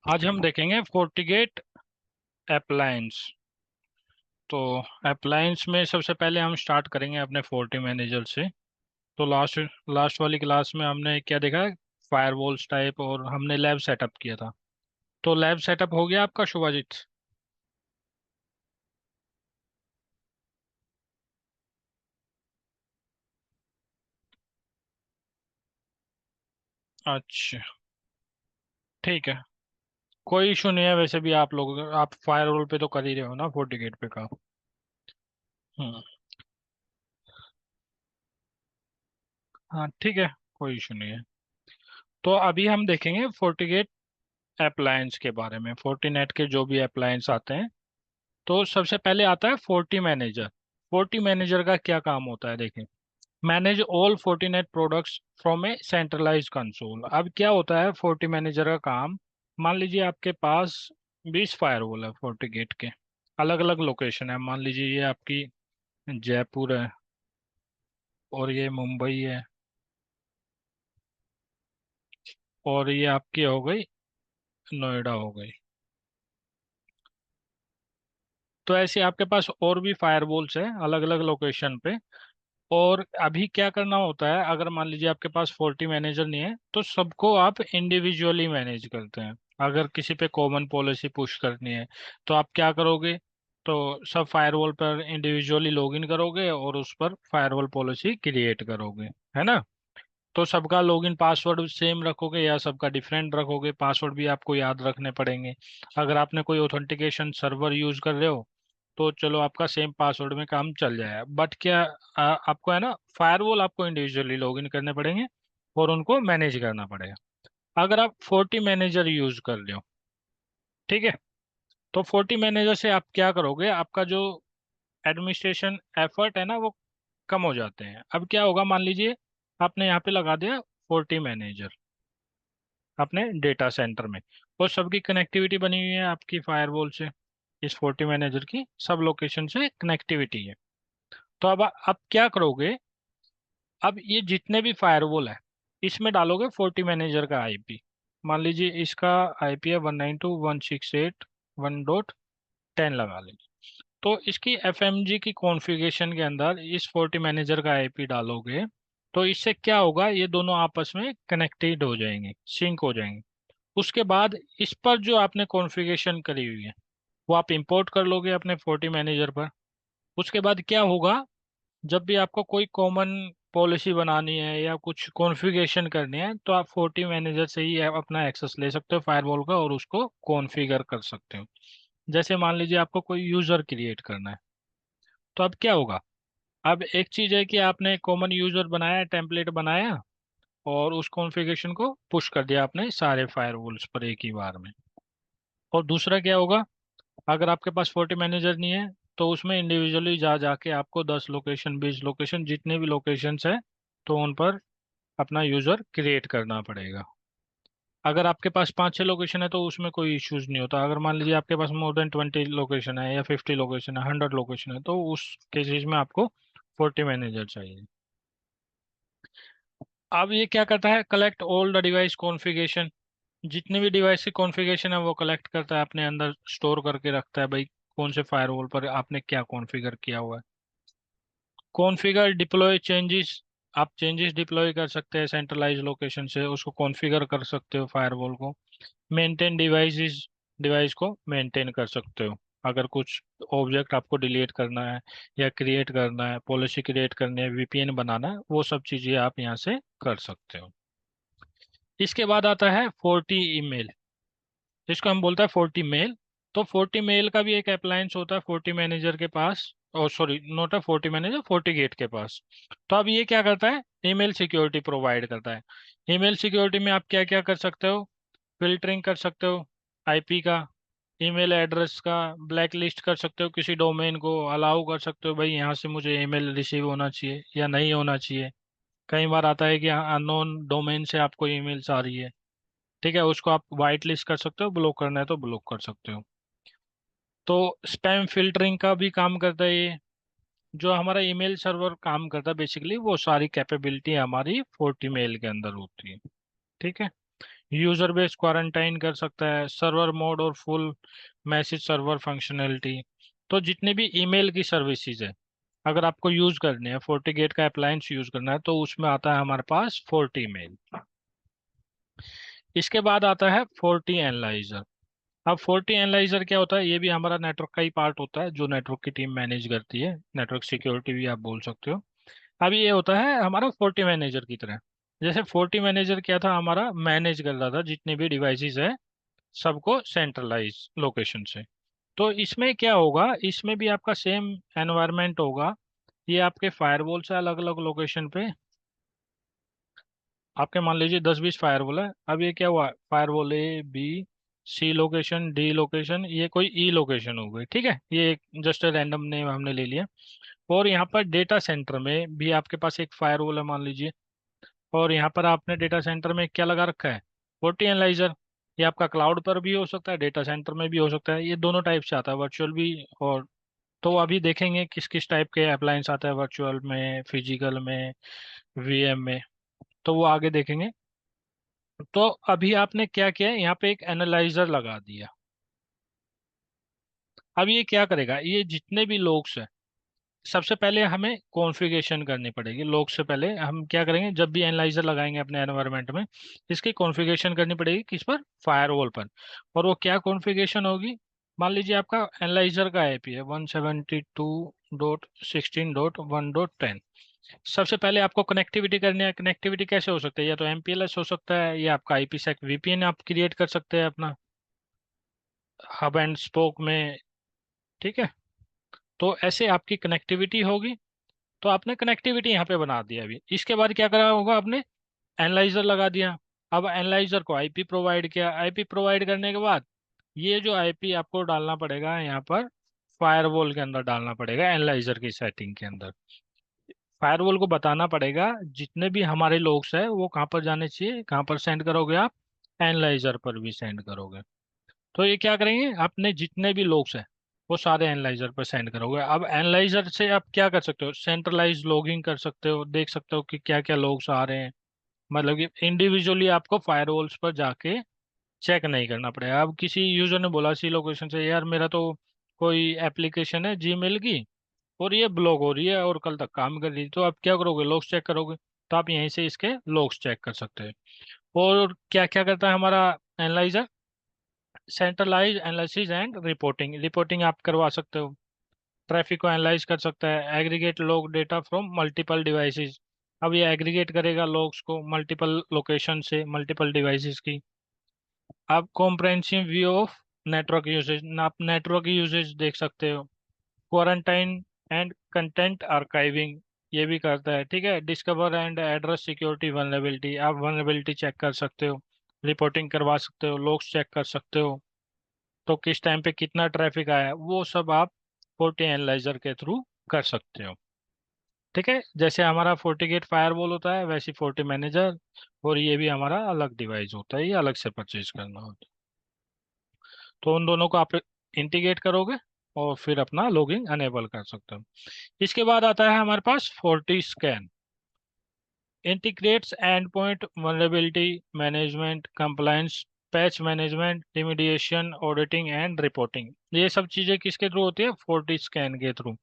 आज हम देखेंगे FortiGate अप्लायंस। तो अप्लायंस में सबसे पहले हम स्टार्ट करेंगे अपने फोर्टी मैनेजर से। तो लास्ट लास्ट वाली क्लास में हमने क्या देखा, फायरवॉल्स टाइप, और हमने लैब सेटअप किया था। तो लैब सेटअप हो गया आपका शुभाजीत? अच्छा, ठीक है, कोई इशू नहीं है। वैसे भी आप फायरवॉल पे तो कर ही रहे हो ना, FortiGate पे का। हम्म। हाँ ठीक है, कोई इशू नहीं है। तो अभी हम देखेंगे FortiGate अप्लायंस के बारे में, फोर्टीनेट के जो भी अप्लायंस आते हैं। तो सबसे पहले आता है फोर्टी मैनेजर। फोर्टी मैनेजर का क्या काम होता है, देखें। Manage all Fortinet products from a centralise console. अब क्या होता है फोर्टी मैनेजर का काम। मान लीजिए आपके पास 20 फायरवॉल है फोर्टी गेट के, अलग अलग लोकेशन है। मान लीजिए ये आपकी जयपुर है, और ये मुंबई है, और ये आपकी हो गई नोएडा हो गई। तो ऐसे आपके पास और भी फायरवॉल्स है अलग अलग लोकेशन पे। और अभी क्या करना होता है, अगर मान लीजिए आपके पास 40 मैनेजर नहीं है तो सबको आप इंडिविजुअली मैनेज करते हैं। अगर किसी पे कॉमन पॉलिसी पुश करनी है तो आप क्या करोगे, तो सब फायरवॉल पर इंडिविजुअली लॉगिन करोगे और उस पर फायरवॉल पॉलिसी क्रिएट करोगे, है ना। तो सबका लॉगिन पासवर्ड सेम रखोगे या सबका डिफरेंट रखोगे, पासवर्ड भी आपको याद रखने पड़ेंगे। अगर आपने कोई ऑथेंटिकेशन सर्वर यूज कर रहे हो तो चलो आपका सेम पासवर्ड में काम चल जाएगा। बट क्या आपको है ना, फायरवॉल आपको इंडिविजुअली लॉगिन करने पड़ेंगे और उनको मैनेज करना पड़ेगा। अगर आप 40 मैनेजर यूज कर रहे हो, ठीक है, तो 40 मैनेजर से आप क्या करोगे, आपका जो एडमिनिस्ट्रेशन एफर्ट है ना वो कम हो जाते हैं। अब क्या होगा, मान लीजिए आपने यहाँ पे लगा दिया 40 मैनेजर अपने डेटा सेंटर में, और सबकी कनेक्टिविटी बनी हुई है आपकी फायरवॉल से। इस 40 मैनेजर की सब लोकेशन से कनेक्टिविटी है। तो अब क्या करोगे, अब ये जितने भी फायरवॉल है इसमें डालोगे 40 मैनेजर का आईपी। मान लीजिए इसका आईपी है 192.168.1.10 लगा लीजिए। तो इसकी एफएमजी की कॉन्फ़िगरेशन के अंदर इस 40 मैनेजर का आईपी डालोगे तो इससे क्या होगा, ये दोनों आपस में कनेक्टेड हो जाएंगे, सिंक हो जाएंगे। उसके बाद इस पर जो आपने कॉन्फ़िगरेशन करी हुई है वो आप इंपोर्ट कर लोगे अपने 40 मैनेजर पर। उसके बाद क्या होगा, जब भी आपको कोई कॉमन पॉलिसी बनानी है या कुछ कॉन्फ़िगरेशन करनी है तो आप 40 मैनेजर से ही आप अपना एक्सेस ले सकते हो फायरवॉल का और उसको कॉन्फ़िगर कर सकते हो। जैसे मान लीजिए आपको कोई यूज़र क्रिएट करना है, तो अब क्या होगा, अब एक चीज़ है कि आपने कॉमन यूज़र बनाया, टेम्पलेट बनाया, और उस कॉन्फ़िगरेशन को पुश कर दिया आपने सारे फायरवॉल्स पर एक ही बार में। और दूसरा क्या होगा, अगर आपके पास 40 मैनेजर नहीं है तो उसमें इंडिविजुअली जा जाके आपको 10 लोकेशन 20 लोकेशन जितने भी लोकेशंस है तो उन पर अपना यूजर क्रिएट करना पड़ेगा। अगर आपके पास 5 6 लोकेशन है तो उसमें कोई इश्यूज नहीं होता। अगर मान लीजिए आपके पास मोर देन 20 लोकेशन है या 50 लोकेशन है, 100 लोकेशन है, तो उस केसेस में आपको 40 मैनेजर चाहिए। अब ये क्या करता है, collect all the device configuration. जितने भी डिवाइस की कॉन्फ़िगरेशन है वो कलेक्ट करता है, अपने अंदर स्टोर करके रखता है भाई कौन से फायरवॉल पर आपने क्या कॉन्फ़िगर किया हुआ है। कॉन्फ़िगर डिप्लॉय चेंजेस, आप चेंजेस डिप्लॉय कर सकते हैं सेंट्रलाइज लोकेशन से, उसको कॉन्फ़िगर कर सकते हो फायरवॉल को। मेंटेन डिवाइसेस, डिवाइस को मेंटेन कर सकते हो। अगर कुछ ऑब्जेक्ट आपको डिलीट करना है या क्रिएट करना है, पॉलिसी क्रिएट करनी है, वीपीएन बनाना है, वो सब चीज़ें आप यहाँ से कर सकते हो। इसके बाद आता है 40 ईमेल, जिसको हम बोलते हैं 40 मेल। तो 40 मेल का भी एक अप्लायंस होता है 40 मैनेजर के पास, और सॉरी नोट है 40 मैनेजर, 40 गेट के पास। तो अब ये क्या करता है, ईमेल सिक्योरिटी प्रोवाइड करता है। ईमेल सिक्योरिटी में आप क्या क्या कर सकते हो, फिल्टरिंग कर सकते हो आईपी का, ईमेल एड्रेस का ब्लैक लिस्ट कर सकते हो, किसी डोमेन को अलाउ कर सकते हो भाई यहाँ से मुझे ईमेल रिसीव होना चाहिए या नहीं होना चाहिए। कई बार आता है कि अननोन डोमेन से आपको ईमेल्स आ रही है, ठीक है, उसको आप वाइट लिस्ट कर सकते हो, ब्लॉक करना है तो ब्लॉक कर सकते हो। तो स्पैम फिल्टरिंग का भी काम करता है ये। जो हमारा ईमेल सर्वर काम करता है बेसिकली वो सारी कैपेबिलिटी हमारी 40 मेल के अंदर होती है, ठीक है। यूजर बेस क्वारंटाइन कर सकता है, सर्वर मोड और फुल मैसेज सर्वर फंक्शनैलिटी। तो जितने भी ईमेल की सर्विसेज है, अगर आपको यूज करने हैं, फोर्टीगेट का अप्लायंस यूज करना है, तो उसमें आता है हमारे पास फोर्टी मेल। इसके बाद आता है फोर्टी एनालाइजर। अब फोर्टी एनालाइजर क्या होता है, ये भी हमारा नेटवर्क का ही पार्ट होता है, जो नेटवर्क की टीम मैनेज करती है, नेटवर्क सिक्योरिटी भी आप बोल सकते हो। अब ये होता है हमारा फोर्टी मैनेजर की तरह। जैसे फोर्टी मैनेजर क्या था, हमारा मैनेज कर रहा था जितने भी डिवाइसेस है सबको सेंट्रलाइज लोकेशन से। तो इसमें क्या होगा, इसमें भी आपका सेम एनवायरनमेंट होगा। ये आपके फायरवॉल से अलग अलग लोकेशन पे, आपके मान लीजिए 10-20 फायरवॉल है। अब ये क्या हुआ, firewall A B C location D location, ये कोई ई लोकेशन हो गई, ठीक है, ये जस्ट रैंडम नेम हमने ले लिया। और यहाँ पर डेटा सेंटर में भी आपके पास एक फायरवॉल है मान लीजिए, और यहाँ पर आपने डेटा सेंटर में क्या लगा रखा है, फोर्टी एनालाइजर। ये आपका क्लाउड पर भी हो सकता है, डेटा सेंटर में भी हो सकता है, ये दोनों टाइप से आता है, वर्चुअल भी। और तो अभी देखेंगे किस किस टाइप के अप्लायंस आता है, वर्चुअल में, फिजिकल में, वीएम में, तो वो आगे देखेंगे। तो अभी आपने क्या किया, यहाँ पे एक एनालाइजर लगा दिया। अब ये क्या करेगा, ये जितने भी लोग्स हैं, सबसे पहले हमें कॉन्फ़िगरेशन करनी पड़ेगी। लोग से पहले हम क्या करेंगे, जब भी एनालाइजर लगाएंगे अपने एनवायरनमेंट में, इसकी कॉन्फ़िगरेशन करनी पड़ेगी, किस पर, फायरवॉल पर। और वो क्या कॉन्फ़िगरेशन होगी, मान लीजिए आपका एनालाइजर का आईपी है 172.16.1.10। सबसे पहले आपको कनेक्टिविटी करनी है। कनेक्टिविटी कैसे हो सकती है, या तो एमपीएलएस हो सकता है, या आपका आईपीसेक वीपीएन आप क्रिएट कर सकते हैं अपना हब एंड स्पोक में, ठीक है। तो ऐसे आपकी कनेक्टिविटी होगी। तो आपने कनेक्टिविटी यहाँ पे बना दिया। अभी इसके बाद क्या करा होगा आपने, एनालाइजर लगा दिया। अब एनालाइजर को आईपी प्रोवाइड किया, आईपी प्रोवाइड करने के बाद ये जो आईपी आपको डालना पड़ेगा यहाँ पर, फायरवॉल के अंदर डालना पड़ेगा, एनालाइजर की सेटिंग के अंदर। फायरवॉल को बताना पड़ेगा जितने भी हमारे लोग्स हैं वो कहाँ पर जाने चाहिए, कहाँ पर सेंड करोगे आप, एनालाइजर पर भी सेंड करोगे। तो ये क्या करेंगे, आपने जितने भी लोग्स हैं वो सारे एनालाइजर पर सेंड करोगे। अब एनालाइजर से आप क्या कर सकते हो, सेंट्रलाइज लॉगिंग कर सकते हो, देख सकते हो कि क्या क्या लोग्स आ रहे हैं। मतलब कि इंडिविजुअली आपको फायरवॉल्स पर जाके चेक नहीं करना पड़ेगा। अब किसी यूजर ने बोला सी लोकेशन से, यार मेरा तो कोई एप्लीकेशन है जीमेल की और ये ब्लॉक हो रही है और कल तक काम कर रही थी, तो आप क्या करोगे, लॉग्स चेक करोगे। तो आप यहीं से इसके लॉग्स चेक कर सकते हैं। और क्या क्या करता है हमारा analyser, centralise analysis and reporting, reporting आप करवा सकते हो, ट्रैफिक को एनालाइज कर सकता है, aggregate log data from multiple devices. अब ये एग्रीगेट करेगा लॉग्स को मल्टीपल लोकेशन से, मल्टीपल डिवाइसेस की। आप comprehensive view of network usage, आप नेटवर्क यूसेज देख सकते हो। क्वारंटाइन एंड कंटेंट आर्काइविंग, ये भी करता है, ठीक है। Discover and address security vulnerability, आप वनरेबिलिटी चेक कर सकते हो, रिपोर्टिंग करवा सकते हो, लॉग्स चेक कर सकते हो। तो किस टाइम पे कितना ट्रैफिक आया है, वो सब आप फोर्टी एनालाइजर के थ्रू कर सकते हो, ठीक है। जैसे हमारा फोर्टीगेट फायरवॉल होता है, वैसे फोर्टी मैनेजर। और ये भी हमारा अलग डिवाइस होता है, ये अलग से परचेज करना होता है। तो उन दोनों को आप इंटीग्रेट करोगे और फिर अपना लॉगिंग अनेबल कर सकते हो। इसके बाद आता है हमारे पास FortiScan, integrates endpoint vulnerability management, compliance, patch management, remediation, auditing and reporting. ये सब चीजें किसके थ्रू होती है, फोर्टी स्कैन के थ्रू।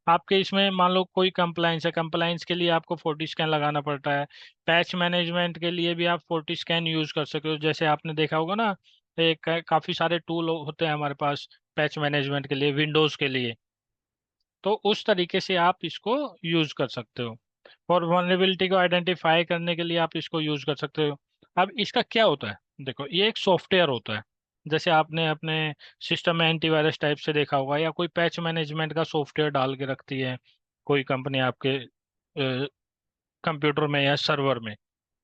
आपके इसमें मान लो कोई कंप्लाइंस है, कंप्लाइंस के लिए आपको फोर्टी स्कैन लगाना पड़ता है। पैच मैनेजमेंट के लिए भी आप फोर्टी स्कैन यूज कर सकते हो। जैसे आपने देखा होगा ना, एक काफी सारे टूल होते हैं हमारे पास पैच मैनेजमेंट के लिए, विंडोज के लिए। तो उस तरीके से आप इसको यूज कर सकते हो। और वनरेबिलिटी को आइडेंटिफाई करने के लिए आप इसको यूज कर सकते हो। अब इसका क्या होता है, देखो ये एक सॉफ्टवेयर होता है। जैसे आपने अपने सिस्टम में एंटीवायरस टाइप से देखा होगा, या कोई पैच मैनेजमेंट का सॉफ्टवेयर डाल के रखती है कोई कंपनी आपके कंप्यूटर में या सर्वर में।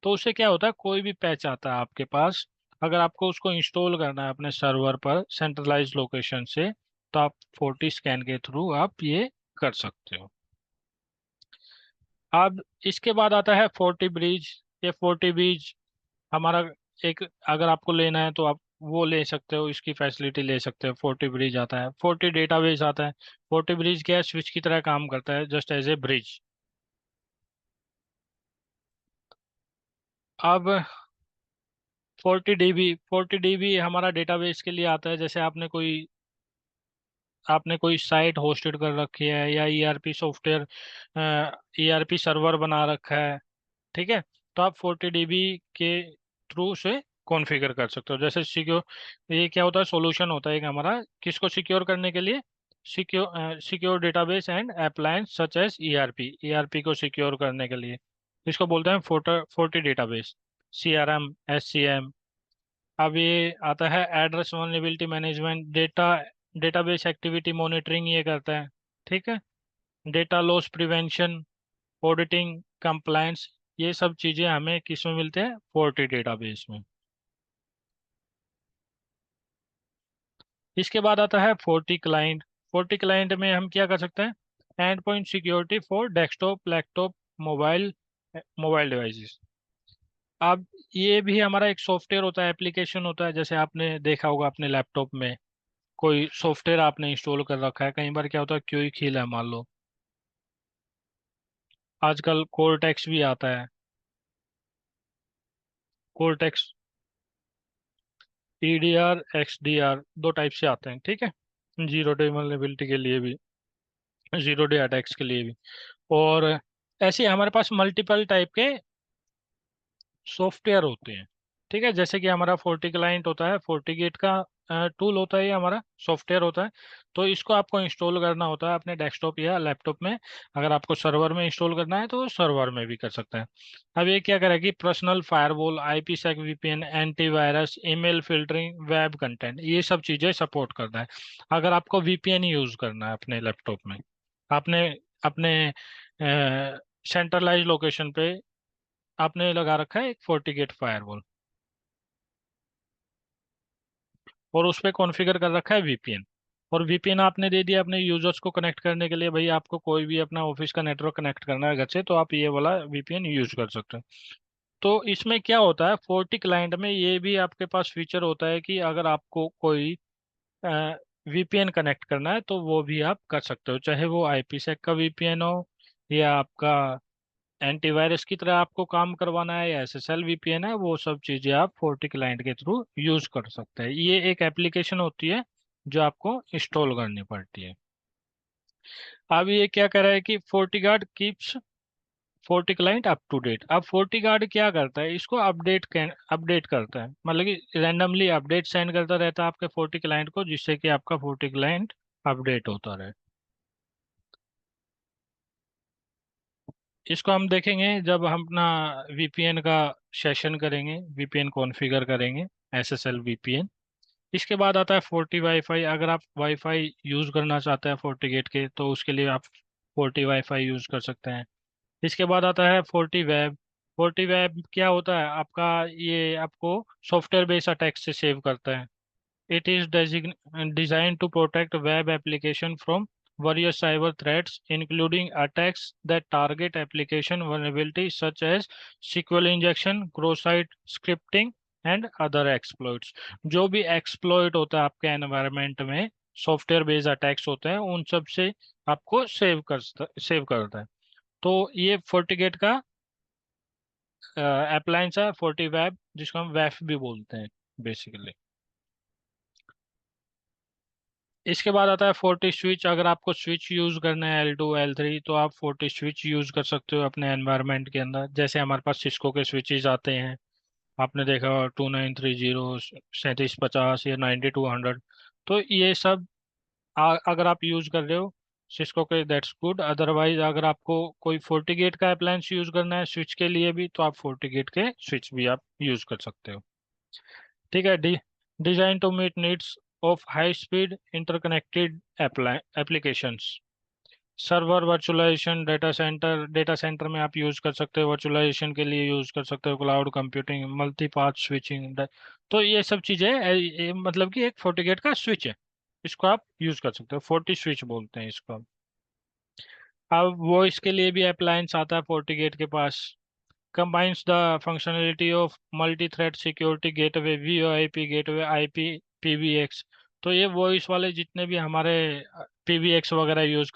तो उससे क्या होता है, कोई भी पैच आता है आपके पास, अगर आपको उसको इंस्टॉल करना है अपने सर्वर पर सेंट्रलाइज लोकेशन से, तो आप फोर्टी स्कैन के थ्रू आप ये कर सकते हो। अब इसके बाद आता है फोर्टी ब्रिज। ये फोर्टी ब्रिज हमारा एक, अगर आपको लेना है तो आप वो ले सकते हो, इसकी फैसिलिटी ले सकते हो। फोर्टी ब्रिज आता है, फोर्टी डेटाबेस आता है। फोर्टी ब्रिज क्या है, स्विच की तरह काम करता है, जस्ट एज ए ब्रिज। अब 40 DB हमारा डेटाबेस के लिए आता है। जैसे आपने कोई साइट होस्टेड कर रखी है या ईआरपी सॉफ्टवेयर, ईआरपी सर्वर बना रखा है, ठीक है, तो आप 40 DB के थ्रू से कॉन्फ़िगर कर सकते हो। जैसे सिक्योर, ये क्या होता है, सॉल्यूशन होता है एक हमारा, किसको सिक्योर करने के लिए, secure database and appliance such as ERP, ERP को सिक्योर करने के लिए इसको बोलते हैं 40 डेटाबेस, सीआरएम, एससीएम। अब ये आता है address vulnerability management, database activity monitoring ये करता है, ठीक है, data loss prevention, auditing, compliance, ये सब चीजें हमें किस में मिलते हैं, 40 डेटाबेस में। इसके बाद आता है 40 क्लाइंट। 40 क्लाइंट में हम क्या कर सकते हैं, and point security for desktop, laptop, mobile, mobile devices. अब ये भी हमारा एक सॉफ्टवेयर होता है, एप्लीकेशन होता है। जैसे आपने देखा होगा अपने लैपटॉप में कोई सॉफ्टवेयर आपने इंस्टॉल कर रखा है, कई बार क्या होता है क्यों खील है मान लो, आजकल कोर्टेक्स भी आता है, कोर्टेक्स, ईडीआर, एक्सडीआर, दो टाइप से आते हैं, ठीक है, जीरो डे वल्नरेबिलिटी के लिए भी, जीरो डे अटैक्स के लिए भी। और ऐसे हमारे पास मल्टीपल टाइप के सॉफ्टवेयर होते हैं, ठीक है। जैसे कि हमारा 40 क्लाइंट होता है, 40 गेट का टूल होता है, ये हमारा सॉफ्टवेयर होता है। तो इसको आपको इंस्टॉल करना होता है अपने डेस्कटॉप या लैपटॉप में। अगर आपको सर्वर में इंस्टॉल करना है तो सर्वर में भी कर सकते हैं। अब ये क्या करेगी, personal firewall, IPsec VPN, antivirus, email filtering, web content, ये सब चीज़ें सपोर्ट करता है। अगर आपको वीपीएन यूज़ करना है अपने लैपटॉप में, आपने अपने सेंट्रलाइज लोकेशन पे आपने लगा रखा है एक 40 गेट फायरवॉल, और उस पे कॉन्फ़िगर कर रखा है वीपीएन, और वीपीएन आपने दे दिया अपने यूजर्स को कनेक्ट करने के लिए, भाई आपको कोई भी अपना ऑफिस का नेटवर्क कनेक्ट करना है घर से, तो आप ये वाला वीपीएन यूज कर सकते हैं। तो इसमें क्या होता है, 40 क्लाइंट में ये भी आपके पास फीचर होता है कि अगर आपको कोई वीपीएन कनेक्ट करना है तो वो भी आप कर सकते हो, चाहे वो आईपीसेक का वीपीएन हो, या आपका एंटीवायरस की तरह आपको काम करवाना है, या एसएसएल वीपीएन है, वो सब चीज़ें आप 40 क्लाइंट के थ्रू यूज कर सकते हैं। ये एक एप्लीकेशन होती है जो आपको इंस्टॉल करनी पड़ती है। अब ये क्या कर रहा है कि 40 guard keeps 40 client up to date. अब 40 गार्ड क्या करता है, इसको अपडेट करता है, मतलब कि रैंडमली अपडेट सेंड करता रहता है आपके 40 क्लाइंट को, जिससे कि आपका 40 क्लाइंट अपडेट होता रहे। इसको हम देखेंगे जब हम अपना वीपीएन का सेशन करेंगे, वीपीएन कॉन्फ़िगर करेंगे, एसएसएल वीपीएन। इसके बाद आता है 40 वाईफाई। अगर आप वाईफाई यूज़ करना चाहते हैं 40 गेट के, तो उसके लिए आप 40 वाईफाई यूज़ कर सकते हैं। इसके बाद आता है 40 वेब। 40 वेब क्या होता है आपका, ये आपको सॉफ्टवेयर बेस्ड अटैक से सेव करता है। It is designed to protect web application from various cyber threats, including attacks that target application vulnerabilities such as SQL injection, cross-site scripting, and other exploits। जो भी exploit होता है आपके environment में, software based attacks होते हैं, उन सब से आपको सेव करता है। तो ये 40 गेट का अप्लायंस है, 40 वेब, जिसको हम वेफ भी बोलते हैं बेसिकली। इसके बाद आता है 40 स्विच। अगर आपको स्विच यूज करना है L2 L3, तो आप 40 स्विच यूज कर सकते हो अपने एनवायरनमेंट के अंदर। जैसे हमारे पास सिस्को के स्विचेस आते हैं, आपने देखा 2930, 3750 या 9200। तो ये सब अगर आप यूज कर रहे हो सिस्को के, दैट्स गुड। अदरवाइज अगर आपको कोई 40 गेट का अप्लायंस यूज करना है स्विच के लिए भी, तो आप 40 गेट के स्विच भी आप यूज कर सकते हो, ठीक है। Design to meet needs of high speed interconnected applications. Server virtualisation, data centre में आप यूज कर सकते हो, वर्चुअलाइजेशन के लिए यूज कर सकते हो, cloud computing, multi path switching. तो ये सब चीजें मतलब कि एक 40 गेट का स्विच है, इसको आप यूज कर सकते हो, 40 स्विच बोलते हैं इसको। अब वॉइस के लिए भी अप्लायंस आता है 40 गेट के पास, combines the functionality of multi-thread security gateway, VoIP gateway, IPPBX। तो ये वॉइस वाले जितने भी हमारे PBX वगैरह यूज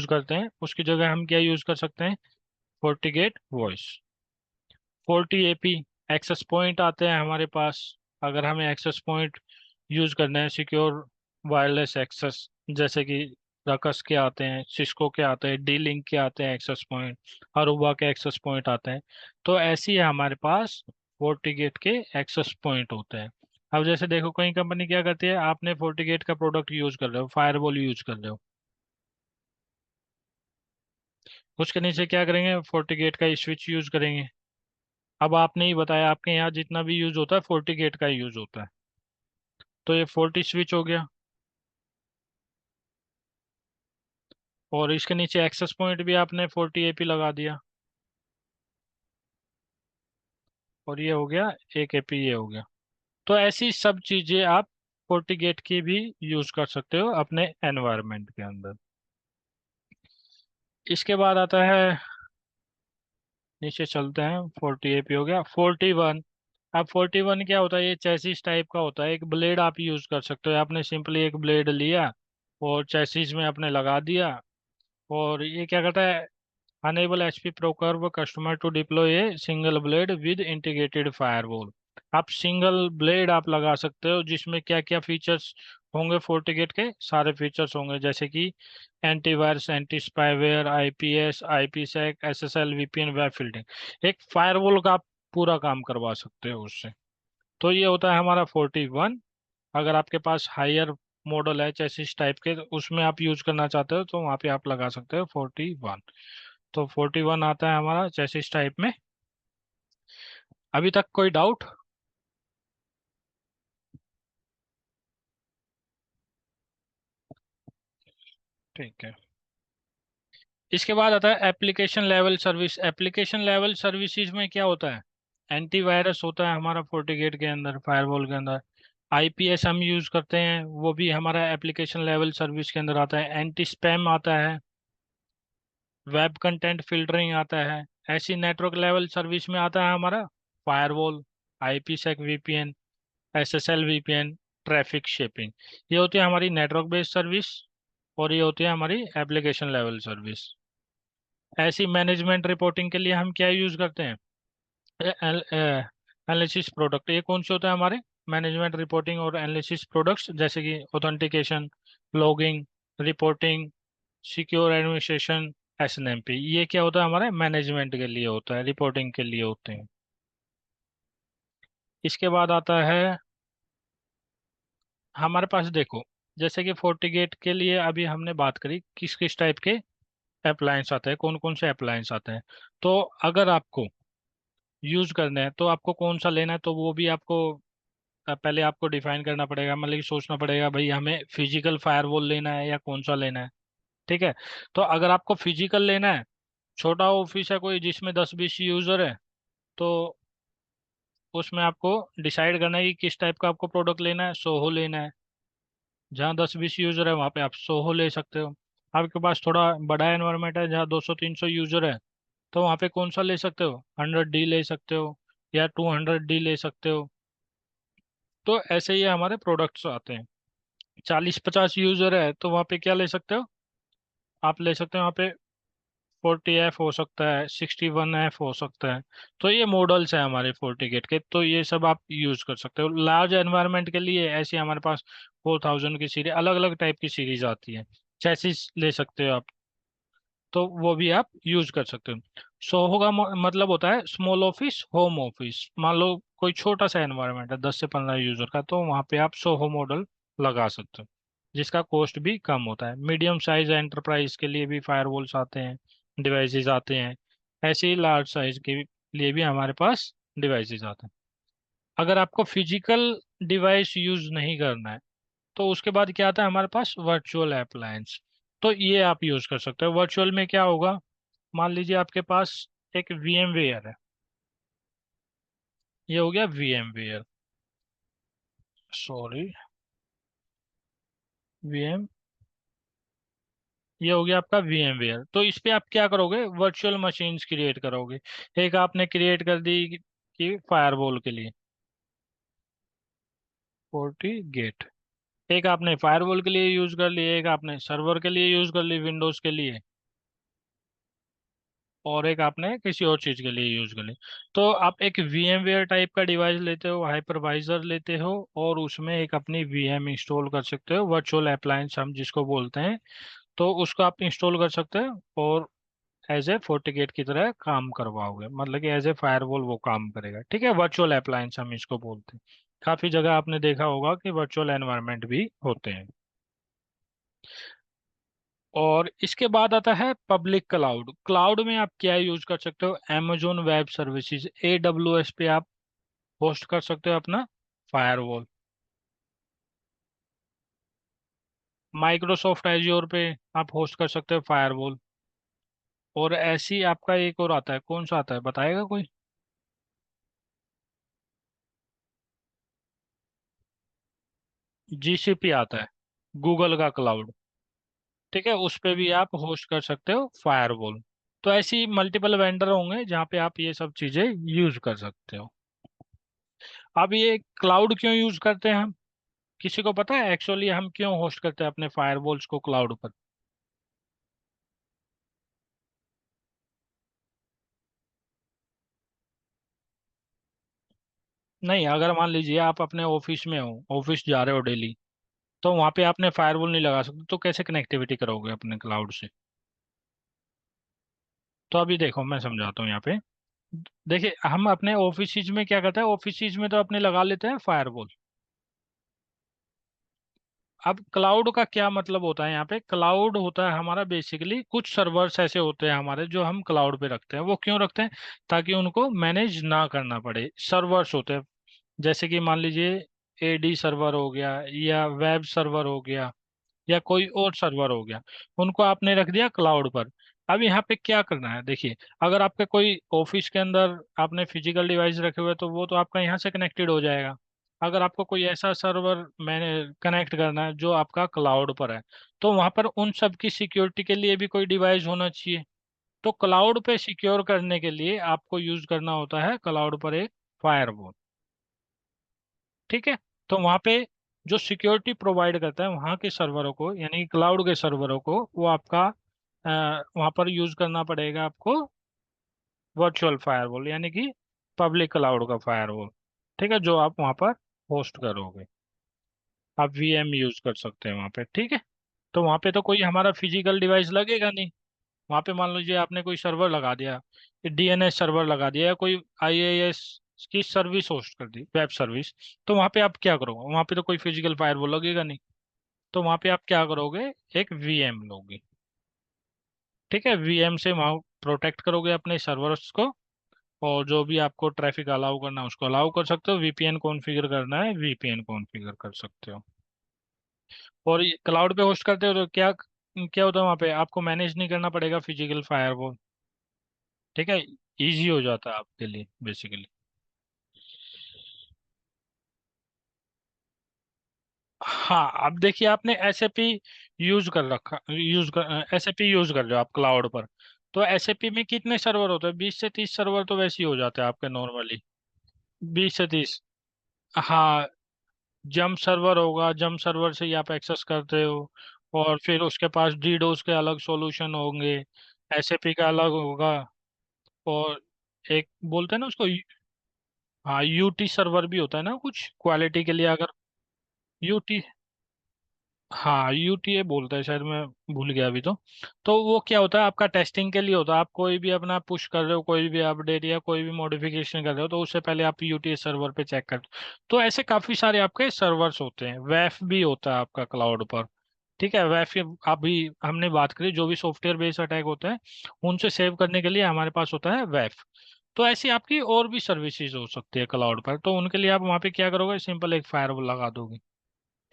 करते हैं, उसकी जगह हम क्या यूज कर सकते हैं, 40 gate voice. 40 AP access point आते हैं हमारे पास। अगर हमें एक्सेस पॉइंट यूज करना है, सिक्योर वायरलेस एक्सेस, जैसे कि रकस के आते हैं, सिस्को के आते हैं, डी लिंक के आते हैं एक्सेस पॉइंट, अरुबा के एक्सेस पॉइंट आते हैं। तो ऐसे ही हमारे पास फोर्टिगेट के एक्सेस पॉइंट होते हैं। अब जैसे देखो, कई कंपनी क्या करती है, आपने फोर्टिगेट का प्रोडक्ट यूज कर रहे हो, फायरवॉल यूज कर रहे हो, उसके नीचे क्या करेंगे, फोर्टिगेट का स्विच यूज करेंगे। अब आपने ही बताया आपके यहाँ जितना भी यूज होता है फोर्टिगेट का यूज होता है, तो ये 40 स्विच हो गया। और इसके नीचे एक्सेस पॉइंट भी आपने 40 एपी लगा दिया, और ये हो गया एक एपी, ये हो गया। तो ऐसी सब चीजें आप फोर्टिगेट की भी यूज कर सकते हो अपने एनवायरनमेंट के अंदर। इसके बाद आता है, नीचे चलते हैं, 40 एपी हो गया। 41, अब 41 क्या होता है, ये चेसिस टाइप का होता है। एक ब्लेड आप यूज कर सकते हो, आपने सिंपली एक ब्लेड लिया और चेसिस में आपने लगा दिया, और ये क्या करता है, Enable HP ProCurve customer to deploy a single blade with integrated firewall। आप सिंगल ब्लेड आप लगा सकते हो, जिसमें क्या क्या फीचर्स होंगे, फोर्टिगेट के सारे फीचर्स होंगे, जैसे कि antivirus, anti spyware, IPS, IPsec, SSL, VPN, web filtering. एक फायरवॉल का आप पूरा काम करवा सकते हो उससे। तो ये होता है हमारा 41। अगर आपके पास हायर मॉडल है चेसिस टाइप के, तो उसमें आप यूज करना चाहते हो तो वहाँ पे आप लगा सकते हो 41। तो 41 आता है हमारा चेसिस टाइप में। अभी तक कोई डाउट? ठीक है। इसके बाद आता है application level service. Application level services में क्या होता है, एंटीवायरस होता है हमारा फोर्टिगेट के अंदर, फायरवॉल के अंदर। आईपीएस हम यूज करते हैं, वो भी हमारा एप्लीकेशन लेवल सर्विस के अंदर आता है। एंटी स्पैम आता है, वेब कंटेंट फिल्टरिंग आता है। ऐसी नेटवर्क लेवल सर्विस में आता है हमारा firewall, IPsec VPN, SSL VPN, traffic shaping. ये होती है हमारी नेटवर्क बेस्ड सर्विस, और ये होती है हमारी एप्लीकेशन लेवल सर्विस। ऐसी मैनेजमेंट रिपोर्टिंग के लिए हम क्या यूज करते हैं, एनालिसिस प्रोडक्ट। ये कौन से होते हैं हमारे मैनेजमेंट रिपोर्टिंग और एनालिसिस प्रोडक्ट्स, जैसे कि authentication, logging, reporting, secure administration, SNMP. ये क्या होता है हमारे मैनेजमेंट के लिए होता है, रिपोर्टिंग के लिए होते हैं। इसके बाद आता है हमारे पास, देखो, जैसे कि फोर्टिगेट के लिए अभी हमने बात करी किस किस टाइप के अप्लायंस आते हैं, कौन कौन से अप्लायंस आते हैं। तो अगर आपको यूज करना है तो आपको कौन सा लेना है, तो वो भी आपको पहले आपको डिफाइन करना पड़ेगा, मतलब कि सोचना पड़ेगा भाई हमें फिजिकल फायरवॉल लेना है या कौन सा लेना है। ठीक है। तो अगर आपको फिजिकल लेना है, छोटा ऑफिस है कोई जिसमें 10-20 यूजर है, तो उसमें आपको डिसाइड करना है कि किस टाइप का आपको प्रोडक्ट लेना है। सोहो लेना है, जहाँ 10-20 यूजर है वहाँ पे आप सोहो ले सकते हो। आपके पास थोड़ा बड़ा एनवायरनमेंट है जहाँ 200-300 यूजर है, तो वहाँ पे कौन सा ले सकते हो, 100D ले सकते हो या 200D ले सकते हो। तो ऐसे ही हमारे प्रोडक्ट्स आते हैं। 40-50 यूजर है तो वहाँ पे क्या ले सकते हो, आप ले सकते हो वहाँ पे 40F हो सकता है, 61F हो सकता है। तो ये मॉडल्स है हमारे फोर्टिगेट के, तो ये सब आप यूज कर सकते हो। लार्ज एनवायरनमेंट के लिए ऐसी हमारे पास 4000 की सीरीज, अलग अलग टाइप की सीरीज आती है। चेसिस ले सकते हो आप, तो वो भी आप यूज कर सकते हो। सोहो का मतलब होता है स्मॉल ऑफिस, होम ऑफिस। मान लो कोई छोटा सा एनवायरनमेंट है 10 से 15 यूजर का, तो वहाँ पे आप सोहो मॉडल लगा सकते हो, जिसका कॉस्ट भी कम होता है। मीडियम साइज एंटरप्राइज के लिए भी फायरवॉल्स आते हैं, डिवाइसेस आते हैं। ऐसे ही लार्ज साइज के लिए भी हमारे पास डिवाइसेस आते हैं। अगर आपको फिजिकल डिवाइस यूज नहीं करना है, तो उसके बाद क्या आता है हमारे पास, वर्चुअल अप्लायंस। तो ये आप यूज कर सकते हो। वर्चुअल में क्या होगा, मान लीजिए आपके पास एक वीएम वेयर है, ये हो गया वीएम वेयर, सॉरी, वीएम, ये हो गया आपका वीएम वेयर। तो इस पे आप क्या करोगे, वर्चुअल मशीन्स क्रिएट करोगे। एक आपने क्रिएट कर दी कि फायरवॉल के लिए, फोर्टी गेट। एक आपने फायरवॉल के लिए यूज कर ली, एक आपने सर्वर के लिए यूज कर ली, विंडोज के लिए। और एक आपने किसी और चीज के लिए यूज कर ली। तो आप एक VMware टाइप का डिवाइस लेते हो, हाइपरवाइजर लेते हो, और उसमें एक अपनी VM इंस्टॉल कर सकते हो, वर्चुअल अप्लायंस हम जिसको बोलते हैं। तो उसको आप इंस्टॉल कर सकते हो और एज ए फोर्टिकेट की तरह काम करवाओगे, मतलब कि एज ए फायरवॉल वो काम करेगा। ठीक है, वर्चुअल अप्लायंस हम इसको बोलते हैं। काफी जगह आपने देखा होगा कि वर्चुअल एनवायरनमेंट भी होते हैं। और इसके बाद आता है पब्लिक क्लाउड। क्लाउड में आप क्या यूज कर सकते हो? Amazon वेब सर्विसेज, AWS पे आप होस्ट कर सकते हो अपना फायरवॉल। माइक्रोसॉफ्ट एज्योर पे आप होस्ट कर सकते हो फायरवॉल। और ऐसी आपका एक और आता है, कौन सा आता है बताएगा कोई? GCP आता है, गूगल का क्लाउड। ठीक है, उस पे भी आप होस्ट कर सकते हो फायरवॉल। तो ऐसी मल्टीपल वेंडर होंगे जहाँ पे आप ये सब चीजें यूज कर सकते हो। अब ये क्लाउड क्यों यूज करते हैं हम? किसी को पता है एक्चुअली हम क्यों होस्ट करते हैं अपने फायरवॉल्स को क्लाउड पर? नहीं, अगर मान लीजिए आप अपने ऑफिस में हो, ऑफिस जा रहे हो डेली, तो वहां पे आपने फायरवॉल नहीं लगा सकते, तो कैसे कनेक्टिविटी करोगे अपने क्लाउड से? तो अभी देखो मैं समझाता हूँ यहाँ पे। देखिए, हम अपने ऑफिस में क्या करते हैं, ऑफिस में तो अपने लगा लेते हैं फायरवॉल। अब क्लाउड का क्या मतलब होता है? यहाँ पे क्लाउड होता है हमारा बेसिकली, कुछ सर्वर्स ऐसे होते हैं हमारे जो हम क्लाउड पे रखते हैं। वो क्यों रखते हैं? ताकि उनको मैनेज ना करना पड़े। सर्वर्स होते हैं, जैसे कि मान लीजिए AD सर्वर हो गया, या वेब सर्वर हो गया, या कोई और सर्वर हो गया। उनको आपने रख दिया क्लाउड पर। अब यहाँ पे क्या करना है, देखिए, अगर आपके कोई ऑफिस के अंदर आपने फिजिकल डिवाइस रखे हुए तो वो तो आपका यहाँ से कनेक्टेड हो जाएगा। अगर आपको कोई ऐसा सर्वर मैंने कनेक्ट करना है जो आपका क्लाउड पर है, तो वहां पर उन सब की सिक्योरिटी के लिए भी कोई डिवाइस होना चाहिए। तो क्लाउड पे सिक्योर करने के लिए आपको यूज करना होता है क्लाउड पर एक फायरवॉल। ठीक है, तो वहां पे जो सिक्योरिटी प्रोवाइड करता है वहां के सर्वरों को, यानी क्लाउड के सर्वरों को, वो आपका वहां पर यूज करना पड़ेगा आपको वर्चुअल फायरवॉल, यानी कि पब्लिक क्लाउड का फायरवॉल। ठीक है, जो आप वहां पर होस्ट करोगे। आप VM यूज कर सकते हैं वहां पे। ठीक है, तो वहां पे तो कोई हमारा फिजिकल डिवाइस लगेगा नहीं। वहां पे मान लीजिए आपने कोई सर्वर लगा दिया, DNS सर्वर लगा दिया, या कोई IaaS की सर्विस होस्ट कर दी, वेब सर्विस। तो वहां पे आप क्या करोगे? वहां पे तो कोई फिजिकल फायरवॉल लगेगा नहीं। तो वहां पे आप क्या करोगे? एक VM लोगे। ठीक है, VM से वहां प्रोटेक्ट करोगे अपने सर्वर्स को। और जो भी आपको ट्रैफिक अलाउ करना है उसको अलाउ कर सकते हो, VPN कॉन्फ़िगर करना है VPN कॉन्फ़िगर कर सकते हो। और क्लाउड पे होस्ट करते हो तो क्या क्या होता है, वहाँ पे आपको मैनेज नहीं करना पड़ेगा फिजिकल फायरवॉल। ठीक है, इजी हो जाता है आपके लिए बेसिकली। हाँ, अब देखिए, आपने SAP यूज कर रखा, SAP यूज कर रहे हो आप क्लाउड पर। तो SAP में कितने सर्वर होते हैं? 20 से 30 सर्वर तो वैसे ही हो जाते हैं आपके नॉर्मली। 20 से 30। हाँ, जंप सर्वर होगा, जंप सर्वर से ही आप एक्सेस करते हो। और फिर उसके पास DDoS के अलग सॉल्यूशन होंगे, SAP का अलग होगा। और एक बोलते हैं ना उसको, हाँ, UT सर्वर भी होता है ना कुछ क्वालिटी के लिए, अगर UT, हाँ, UTA बोलता है शायद, मैं भूल गया अभी तो वो क्या होता है, आपका टेस्टिंग के लिए होता है। आप कोई भी अपना पुश कर रहे हो, कोई भी अपडेट या कोई भी मॉडिफिकेशन कर रहे हो, तो उससे पहले आप UTA सर्वर पे चेक कर। तो ऐसे काफी सारे आपके सर्वर्स होते हैं। वेफ भी होता है आपका क्लाउड पर। ठीक है, वेफ अभी हमने बात करी, जो भी सॉफ्टवेयर बेस्ड अटैक होते हैं उनसे सेव करने के लिए हमारे पास होता है वेफ। तो ऐसी आपकी और भी सर्विसेज हो सकती है क्लाउड पर, तो उनके लिए आप वहाँ पे क्या करोगे? सिंपल एक फायरवॉल लगा दोगे,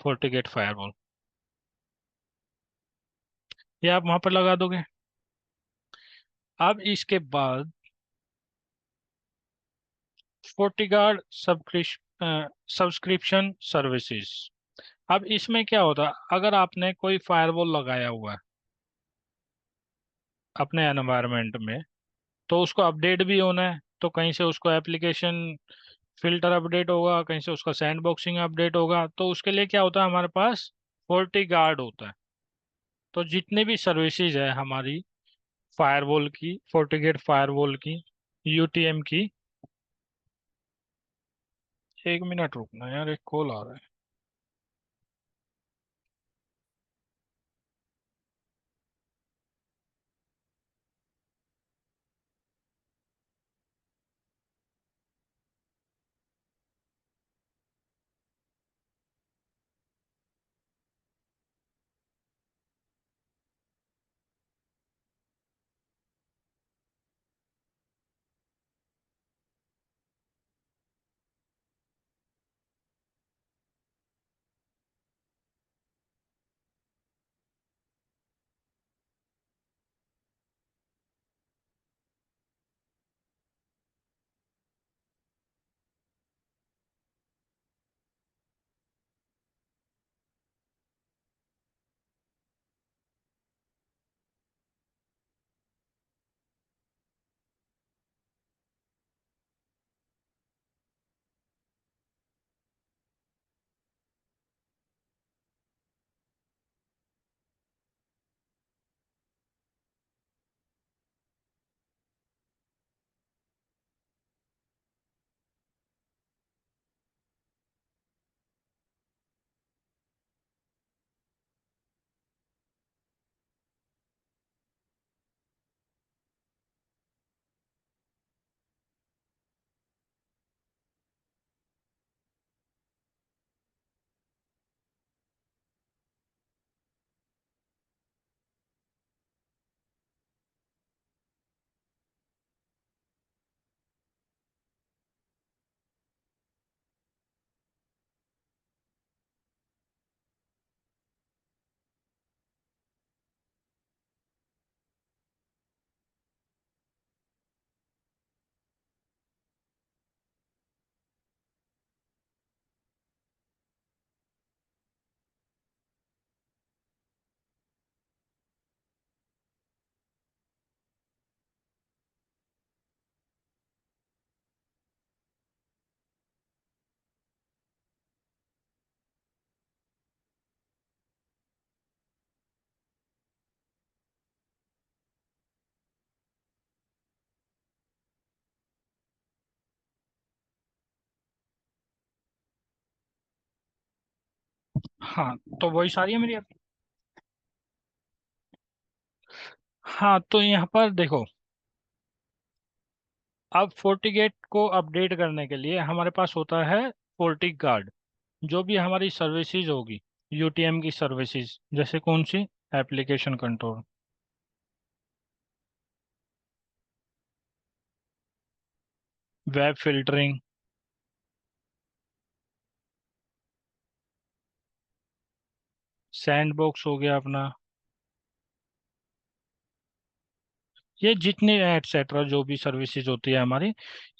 फोर्टिगेट फायरवॉल। ये आप वहां पर लगा दोगे। अब इसके बाद फोर्टिगार्ड सब्सक्रिप्शन सर्विसेज। अब इसमें क्या होता है, अगर आपने कोई फायरवॉल लगाया हुआ है अपने एनवायरनमेंट में, तो उसको अपडेट भी होना है। तो कहीं से उसको एप्लीकेशन फिल्टर अपडेट होगा, कहीं से उसका सैंड बॉक्सिंग अपडेट होगा। तो उसके लिए क्या होता है, हमारे पास फोर्टिगार्ड होता है। तो जितनी भी सर्विसेज है हमारी, फायरवॉल की, फोर्टिगेट फायरवॉल की, यूटीएम की। एक मिनट रुकना यार, एक कॉल आ रहा है। हाँ, तो वही सारी है मेरी। हाँ, तो यहाँ पर देखो, अब फोर्टिगेट को अपडेट करने के लिए हमारे पास होता है फोर्टिक गार्ड। जो भी हमारी सर्विसेज होगी, यूटीएम की सर्विसेज, जैसे कौन सी, application control, web filtering, sandbox हो गया अपना, ये जितने एटसेट्रा जो भी सर्विसेज होती है हमारी,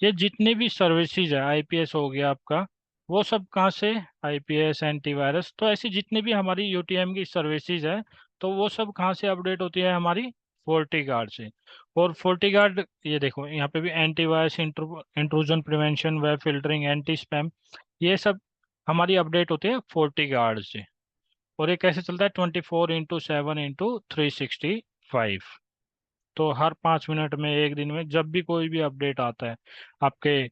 ये जितने भी सर्विसेज है, आईपीएस हो गया आपका, वो सब कहाँ से, आईपीएस, एंटीवायरस, तो ऐसी जितनी भी हमारी यूटीएम की सर्विसेज है, तो वो सब कहाँ से अपडेट होती है, हमारी फोर्टिगार्ड से। और फोर्टिगार्ड, ये देखो यहाँ पे भी antivirus, intrusion prevention, web filtering, anti spam, ये सब हमारी अपडेट होती है फोर्टिगार्ड से। और ये कैसे चलता है, 24/7/365। तो हर 5 मिनट में, एक दिन में, जब भी कोई भी अपडेट आता है आपके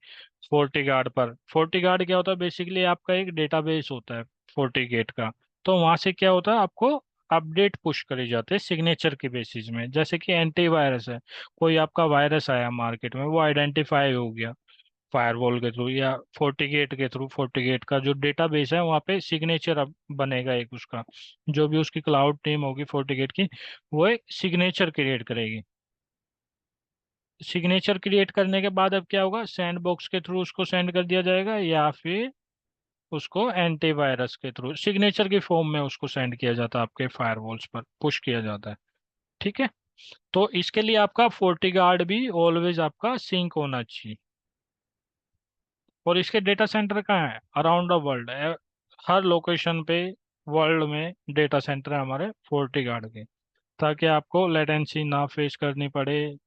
फोर्टिगार्ड पर। फोर्टिगार्ड क्या होता है, बेसिकली आपका एक डेटाबेस होता है फोर्टिगेट का। तो वहां से क्या होता है, आपको अपडेट पुश करे जाते हैं सिग्नेचर के बेसिस में। जैसे कि एंटीवायरस है, कोई आपका वायरस आया मार्केट में, वो आइडेंटिफाई हो गया फायरवॉल के थ्रू या फोर्टिगेट के थ्रू, फोर्टिगेट का जो डेटाबेस है वहाँ पे सिग्नेचर अब बनेगा एक उसका। जो भी उसकी क्लाउड टीम होगी फोर्टिगेट की, वो एक सिग्नेचर क्रिएट करेगी। सिग्नेचर क्रिएट करने के बाद अब क्या होगा, सैंड बॉक्स के थ्रू उसको सेंड कर दिया जाएगा, या फिर उसको एंटीवायरस के थ्रू सिग्नेचर की फॉर्म में उसको सेंड किया जाता है, आपके फायरवॉल्स पर पुश किया जाता है। ठीक है। तो इसके लिए आपका फोर्टिगार्ड भी ऑलवेज आपका सिंक होना चाहिए। और इसके डेटा सेंटर कहाँ है, around the world, her location पे वर्ल्ड में डेटा सेंटर है हमारे फोर्टिगार्ड के, ताकि आपको लेटेंसी ना फेस करनी पड़े,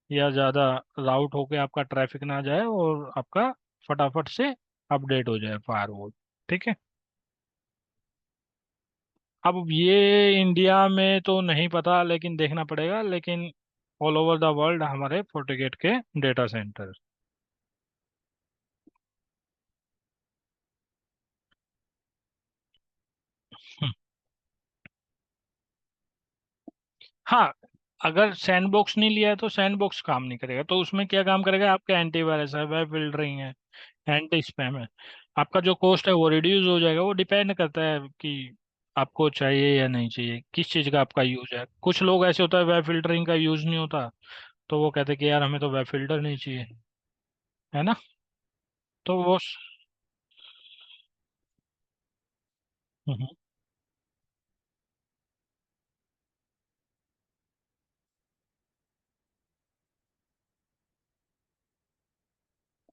या ज़्यादा राउट होके आपका ट्रैफिक ना जाए, और आपका फटाफट से अपडेट हो जाए फायरवॉल। ठीक है। अब ये इंडिया में तो नहीं पता, लेकिन देखना पड़ेगा। लेकिन ऑल ओवर द वर्ल्ड हमारे फोर्टिगेट के डेटा सेंटर। हाँ, अगर सैंडबॉक्स नहीं लिया है तो सैंडबॉक्स काम नहीं करेगा, तो उसमें क्या काम करेगा, आपका एंटीवायरस है, वेब फिल्टरिंग है, एंटी स्पैम है। आपका जो कॉस्ट है वो रिड्यूस हो जाएगा। वो डिपेंड करता है कि आपको चाहिए या नहीं चाहिए, किस चीज़ का आपका यूज है। कुछ लोग ऐसे होता है वेब फिल्टरिंग का यूज नहीं होता, तो वो कहते हैं कि यार हमें तो वेब फिल्टर नहीं चाहिए, है ना। तो वो हम्म।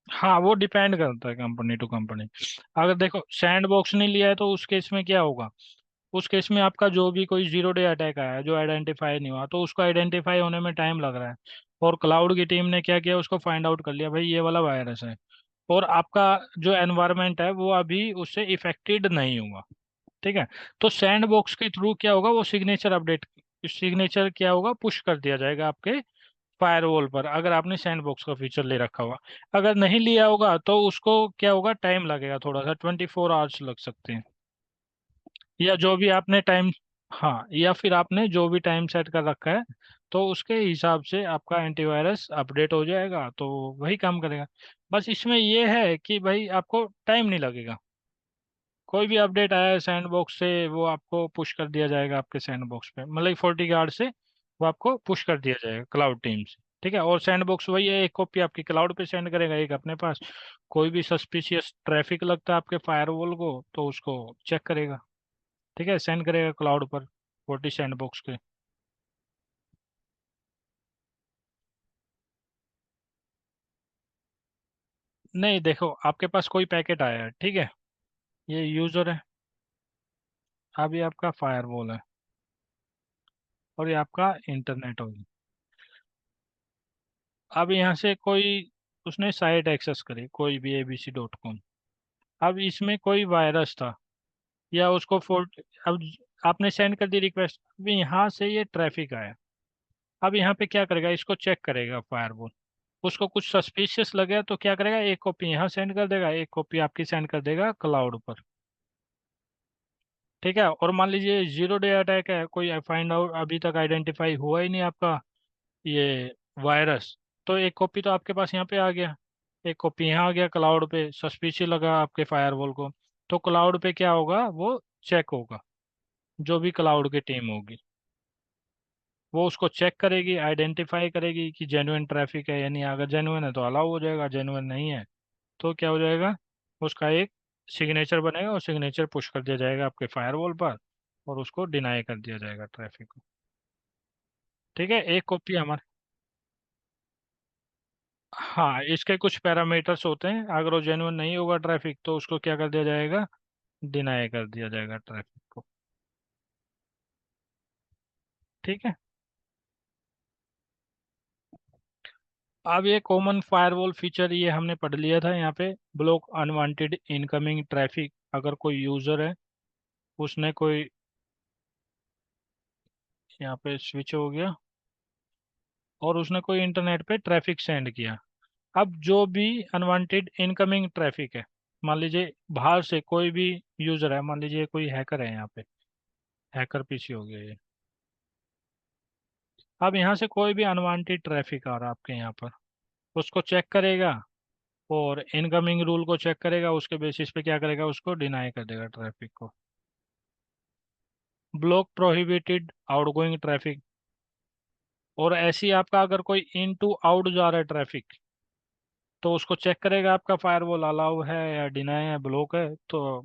हाँ, वो डिपेंड करता है कंपनी टू कंपनी। अगर देखो सैंड बॉक्स नहीं लिया है तो उस केस में क्या होगा, उस केस में आपका जो भी कोई जीरो डे अटैक आया है जो आइडेंटिफाई नहीं हुआ, तो उसको आइडेंटिफाई होने में टाइम लग रहा है। और क्लाउड की टीम ने क्या किया, उसको फाइंड आउट कर लिया भाई ये वाला वायरस है, और आपका जो एनवायरनमेंट है वो अभी उससे इफेक्टेड नहीं हुआ। ठीक है। तो सैंड बॉक्स के थ्रू क्या होगा, वो सिग्नेचर अपडेट, सिग्नेचर क्या होगा, पुश कर दिया जाएगा आपके फायरवॉल पर, अगर आपने सैंड बॉक्स का फीचर ले रखा होगा। अगर नहीं लिया होगा तो उसको क्या होगा, टाइम लगेगा, थोड़ा सा 24 आवर्स लग सकते हैं, या जो भी आपने टाइम, हाँ, या फिर आपने जो भी टाइम सेट कर रखा है, तो उसके हिसाब से आपका एंटीवायरस अपडेट हो जाएगा, तो वही काम करेगा। बस इसमें ये है कि भाई आपको टाइम नहीं लगेगा। कोई भी अपडेट आया है सैंड बॉक्स से, वो आपको पुश कर दिया जाएगा आपके सैंड बॉक्स पे, मतलब 40 गार्ड से वो आपको पुश कर दिया जाएगा क्लाउड टीम से। ठीक है। और सैंड बॉक्स वही है, एक कॉपी आपकी क्लाउड पे सेंड करेगा, एक अपने पास। कोई भी सस्पिशियस ट्रैफिक लगता है आपके फायरवॉल को तो उसको चेक करेगा। ठीक है, सेंड करेगा क्लाउड पर 40 सैंड बॉक्स के। नहीं, देखो आपके पास कोई पैकेट आया है, ठीक है, ये यूजर है, अब ये आपका फायरवॉल है, और ये आपका इंटरनेट होगा। अब यहाँ से कोई, उसने साइट एक्सेस करी कोई भी abc.com, अब इसमें कोई वायरस था, या उसको अब आपने सेंड कर दी रिक्वेस्ट, अब यहाँ से ये ट्रैफिक आया। अब यहाँ पे क्या करेगा, इसको चेक करेगा फायरवॉल, उसको कुछ सस्पिशियस लगे तो क्या करेगा, एक कॉपी यहाँ सेंड कर देगा, एक कॉपी आपकी सेंड कर देगा क्लाउड पर। ठीक है। और मान लीजिए जीरो डे अटैक है, कोई फाइंड आउट अभी तक आइडेंटिफाई हुआ ही नहीं आपका ये वायरस, तो एक कॉपी तो आपके पास यहाँ पे आ गया, एक कॉपी यहाँ आ गया क्लाउड पे, सस्पिशियस लगा आपके फायरवॉल को, तो क्लाउड पे क्या होगा, वो चेक होगा, जो भी क्लाउड की टीम होगी वो उसको चेक करेगी, आइडेंटिफाई करेगी कि जेन्युइन ट्रैफिक है या नहीं। अगर जेन्युइन है तो अलाउ हो जाएगा, जेन्युइन नहीं है तो क्या हो जाएगा, उसका एक सिग्नेचर बनेगा और सिग्नेचर पुश कर दिया जाएगा आपके फायरवॉल पर, और उसको डिनाई कर दिया जाएगा ट्रैफिक को। ठीक है, एक कॉपी हमारे, हाँ, इसके कुछ पैरामीटर्स होते हैं, अगर वो जेन्युइन नहीं होगा ट्रैफिक तो उसको क्या कर दिया जाएगा, डिनाई कर दिया जाएगा ट्रैफिक को। ठीक है। अब ये कॉमन फायरवॉल फीचर ये हमने पढ़ लिया था यहाँ पे, ब्लॉक अनवांटेड इनकमिंग ट्रैफिक। अगर कोई यूजर है, उसने कोई, यहाँ पे स्विच हो गया, और उसने कोई इंटरनेट पे ट्रैफिक सेंड किया। अब जो भी अनवांटेड इनकमिंग ट्रैफिक है, मान लीजिए बाहर से कोई भी यूजर है, मान लीजिए कोई हैकर है यहाँ पे, हैकर पीसी हो गया ये। अब यहाँ से कोई भी अनवांटेड ट्रैफिक आ रहा है आपके यहाँ पर, उसको चेक करेगा, और इनकमिंग रूल को चेक करेगा, उसके बेसिस पे क्या करेगा, उसको डिनाई कर देगा ट्रैफिक को। ब्लॉक प्रोहिबिटेड आउटगोइंग ट्रैफिक, और ऐसी आपका अगर कोई इन टू आउट जा रहा है ट्रैफिक, तो उसको चेक करेगा आपका फायरवॉल अलाउ है या डिनाई है, ब्लॉक है, तो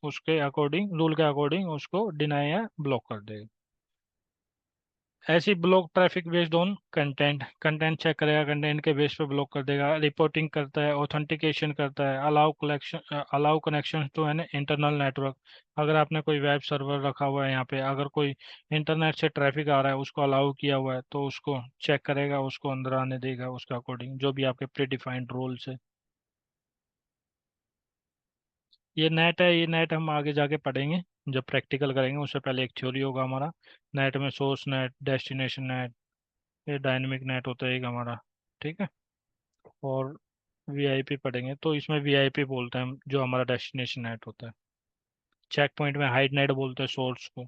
उसके अकॉर्डिंग, रूल के अकॉर्डिंग उसको डिनाई या ब्लॉक कर देगा। ऐसी block traffic based on content, content check करेगा, कंटेंट के बेस पे ब्लॉक कर देगा। रिपोर्टिंग करता है, ऑथेंटिकेशन करता है, allow collection, allow connection to an internal network. अगर आपने कोई वेब सर्वर रखा हुआ है यहाँ पे, अगर कोई इंटरनेट से ट्रैफिक आ रहा है, उसको अलाउ किया हुआ है, तो उसको चेक करेगा, उसको अंदर आने देगा उसके अकॉर्डिंग, जो भी आपके प्री डिफाइंड रूल्स है। ये नेट है, ये नेट हम आगे जाके पढ़ेंगे जब प्रैक्टिकल करेंगे, उससे पहले एक थ्योरी होगा हमारा। नेट में सोर्स नेट, डेस्टिनेशन नेट, ये डायनेमिक नेट होता है एक हमारा। ठीक है। और वीआईपी पढ़ेंगे तो इसमें वीआईपी बोलते हैं हम, जो हमारा डेस्टिनेशन नेट होता है। चेक पॉइंट में हाइड नेट बोलते हैं सोर्स को।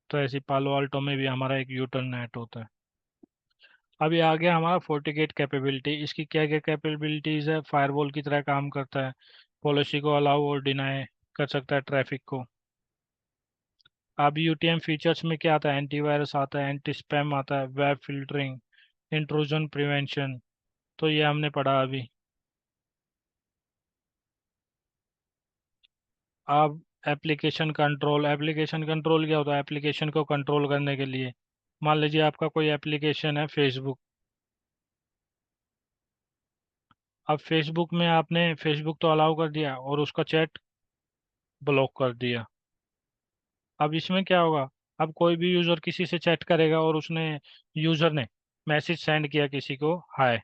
तो ऐसे पालो अल्टो में भी हमारा एक यूटर्न नेट होता है। अभी आ गया हमारा FortiGate कैपेबिलिटी। इसकी क्या क्या कैपेबिलिटीज है? फायरवॉल की तरह काम करता है, पॉलिसी को अलाउ और डिनाई कर सकता है, ट्रैफिक को। अब यूटीएम फीचर्स में क्या आता है? एंटीवायरस आता है, एंटी स्पैम आता है, वेब फिल्टरिंग, इंट्रूजन प्रिवेंशन। तो ये हमने पढ़ा अभी। अब एप्लीकेशन कंट्रोल क्या होता है? एप्लीकेशन को कंट्रोल करने के लिए, मान लीजिए आपका कोई एप्लीकेशन है फेसबुक। अब फेसबुक में आपने फेसबुक तो अलाउ कर दिया और उसका चैट ब्लॉक कर दिया। अब इसमें क्या होगा? अब कोई भी यूजर किसी से चैट करेगा और उसने यूजर ने मैसेज सेंड किया किसी को, हाय,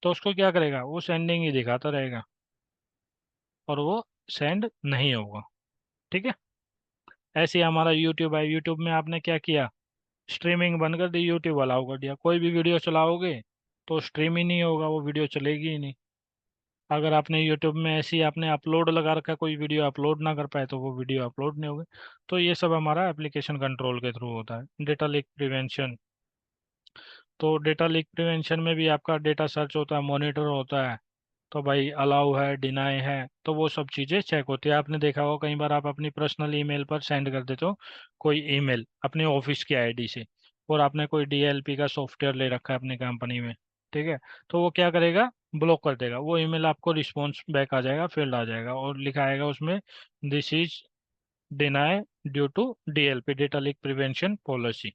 तो उसको क्या करेगा? वो सेंडिंग ही दिखाता रहेगा और वो सेंड नहीं होगा। ठीक है। ऐसे ही हमारा यूट्यूब है। यूट्यूब में आपने क्या किया? स्ट्रीमिंग बंद कर दी, यूट्यूब अलाउ कर दिया। कोई भी वीडियो चलाओगे तो स्ट्रीम ही नहीं होगा, वो वीडियो चलेगी ही नहीं। अगर आपने यूट्यूब में ऐसे ही आपने अपलोड लगा रखा है, कोई वीडियो अपलोड ना कर पाए तो वो वीडियो अपलोड नहीं होगी। तो ये सब हमारा एप्लीकेशन कंट्रोल के थ्रू होता है। डेटा लीक प्रिवेंशन, तो डेटा लीक प्रिवेंशन में भी आपका डेटा सर्च होता है, मॉनिटर होता है। तो भाई अलाउ है, डिनाई है, तो वो सब चीज़ें चेक होती है। आपने देखा होगा कई बार आप अपनी पर्सनल ईमेल पर सेंड कर देते हो कोई ईमेल अपने ऑफिस की आईडी से, और आपने कोई डीएलपी का सॉफ्टवेयर ले रखा है अपनी कंपनी में। ठीक है। तो वो क्या करेगा? ब्लॉक कर देगा वो ईमेल। आपको रिस्पॉन्स बैक आ जाएगा, फील्ड आ जाएगा और लिखा आएगा उसमें, this is deny due to DLP, data leak prevention policy.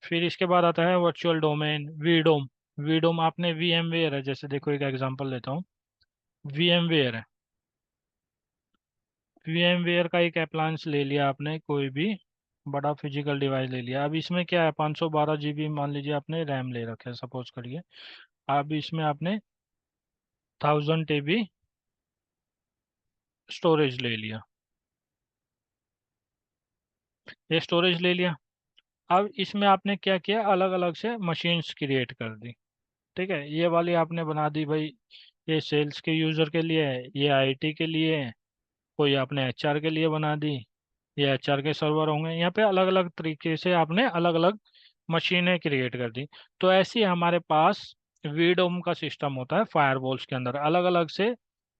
फिर इसके बाद आता है वर्चुअल डोमेन, वीडोम। वीडोम आपने वीएमवेयर है, जैसे देखो एक एग्जांपल देता हूँ। वीएमवेयर है। वीएमवेयर का एक अप्लायंस ले लिया आपने, कोई भी बड़ा फिजिकल डिवाइस ले लिया। अब इसमें क्या है? 512 GB मान लीजिए आपने रैम ले रखा है, सपोज करिए। अब इसमें आपने 1000 TB स्टोरेज ले लिया। ये स्टोरेज ले लिया। अब इसमें आपने क्या किया? अलग अलग से मशीन्स क्रिएट कर दी। ठीक है। ये वाली आपने बना दी भाई, ये सेल्स के यूजर के लिए है, ये आईटी के लिए है, कोई आपने एचआर के लिए बना दी, ये एचआर के सर्वर होंगे। यहाँ पे अलग अलग तरीके से आपने अलग अलग मशीनें क्रिएट कर दी। तो ऐसे ही हमारे पास वीडोम का सिस्टम होता है। फायरवॉल्स के अंदर अलग अलग से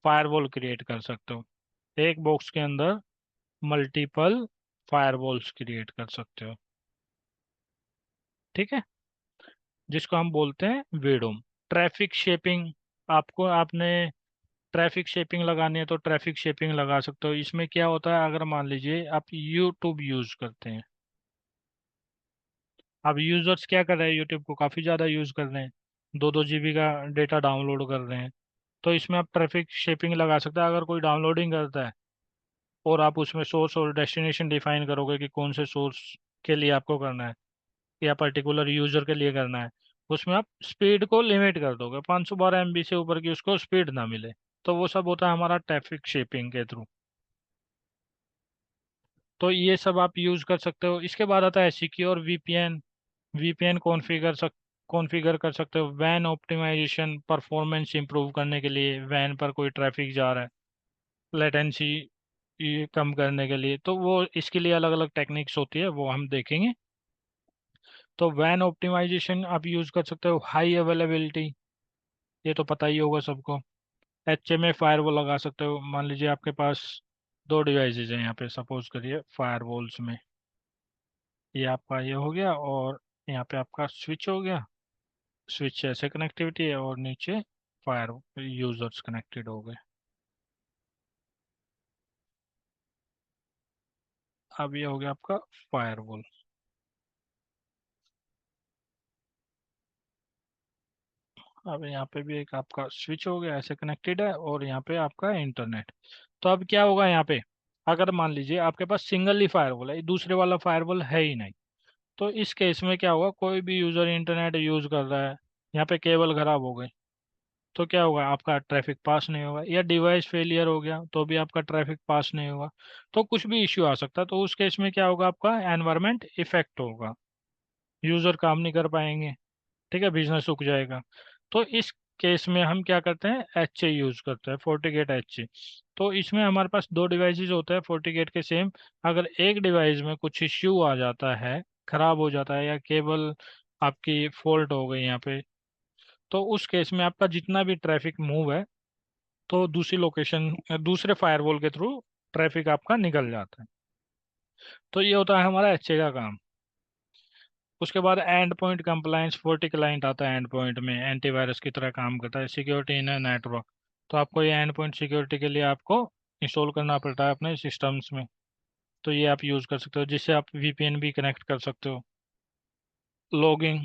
फायरवॉल क्रिएट कर सकते हो। एक बॉक्स के अंदर मल्टीपल फायरवॉल्स क्रिएट कर सकते हो। ठीक है। जिसको हम बोलते हैं वीडोम। ट्रैफिक शेपिंग, आपको आपने ट्रैफिक शेपिंग लगानी है तो ट्रैफिक शेपिंग लगा सकते हो। इसमें क्या होता है? अगर मान लीजिए आप यूट्यूब यूज करते हैं। अब यूजर्स क्या कर रहे हैं? यूट्यूब को काफ़ी ज़्यादा यूज़ कर रहे हैं, 2-2 GB का डेटा डाउनलोड कर रहे हैं। तो इसमें आप ट्रैफिक शेपिंग लगा सकते हैं। अगर कोई डाउनलोडिंग करता है और आप उसमें सोर्स और डेस्टिनेशन डिफाइन करोगे कि कौन से सोर्स के लिए आपको करना है या पर्टिकुलर यूजर के लिए करना है, उसमें आप स्पीड को लिमिट कर दोगे, 512 MB से ऊपर की उसको स्पीड ना मिले। तो वो सब होता है हमारा ट्रैफिक शेपिंग के थ्रू। तो ये सब आप यूज कर सकते हो। इसके बाद आता है सिक्योर वीपीएन। वीपीएन कॉन्फ़िगर कर सकते हो। वैन ऑप्टिमाइजेशन, परफॉर्मेंस इंप्रूव करने के लिए, वैन पर कोई ट्रैफिक जा रहा है, लेटेंसी ये कम करने के लिए, तो वो इसके लिए अलग अलग टेक्निक्स होती है, वो हम देखेंगे। तो वैन ऑप्टिमाइजेशन आप यूज कर सकते हो। हाई अवेलेबिलिटी, ये तो पता ही होगा सबको। एचएमए फायरवॉल लगा सकते हो। मान लीजिए आपके पास दो डिवाइसेज हैं यहाँ पे, सपोज करिए फायरवॉल्स में। ये आपका ये हो गया और यहाँ पे आपका स्विच हो गया। स्विच ऐसे कनेक्टिविटी है और नीचे फायर यूजर्स कनेक्टेड हो गए। अब ये हो गया आपका फायरवॉल। अब यहाँ पे भी एक आपका स्विच हो गया, ऐसे कनेक्टेड है, और यहाँ पे आपका इंटरनेट। तो अब क्या होगा यहाँ पे? अगर मान लीजिए आपके पास सिंगल ही फायरवॉल है, दूसरे वाला फायरवॉल है ही नहीं, तो इस केस में क्या होगा? कोई भी यूजर इंटरनेट यूज कर रहा है, यहाँ पे केबल खराब हो गई, तो क्या होगा? आपका ट्रैफिक पास नहीं होगा। या डिवाइस फेलियर हो गया तो भी आपका ट्रैफिक पास नहीं होगा। तो कुछ भी इश्यू आ सकता है। तो उस केस में क्या होगा? आपका एनवायरमेंट इफेक्ट होगा। यूज़र काम नहीं कर पाएंगे, ठीक है, बिजनेस रुक जाएगा। तो इस केस में हम क्या करते हैं, एच ए यूज़ करते हैं, फोर्टीगेट एच ए। तो इसमें हमारे पास दो डिवाइसेस होते हैं फोर्टीगेट के सेम। अगर एक डिवाइस में कुछ इश्यू आ जाता है, खराब हो जाता है, या केबल आपकी फॉल्ट हो गई यहाँ पे, तो उस केस में आपका जितना भी ट्रैफिक मूव है, तो दूसरी लोकेशन, दूसरे फायरवॉल के थ्रू ट्रैफिक आपका निकल जाता है। तो ये होता है हमारा एच ए का काम। उसके बाद and point compliance, forty client आता है एंड पॉइंट में, एंटीवायरस की तरह काम करता है, सिक्योरिटी इन नेटवर्क। तो आपको ये एंड पॉइंट सिक्योरिटी के लिए आपको इंस्टॉल करना पड़ता है अपने सिस्टम्स में। तो ये आप यूज़ कर सकते हो, जिससे आप वीपीएन भी कनेक्ट कर सकते हो। लॉगिंग,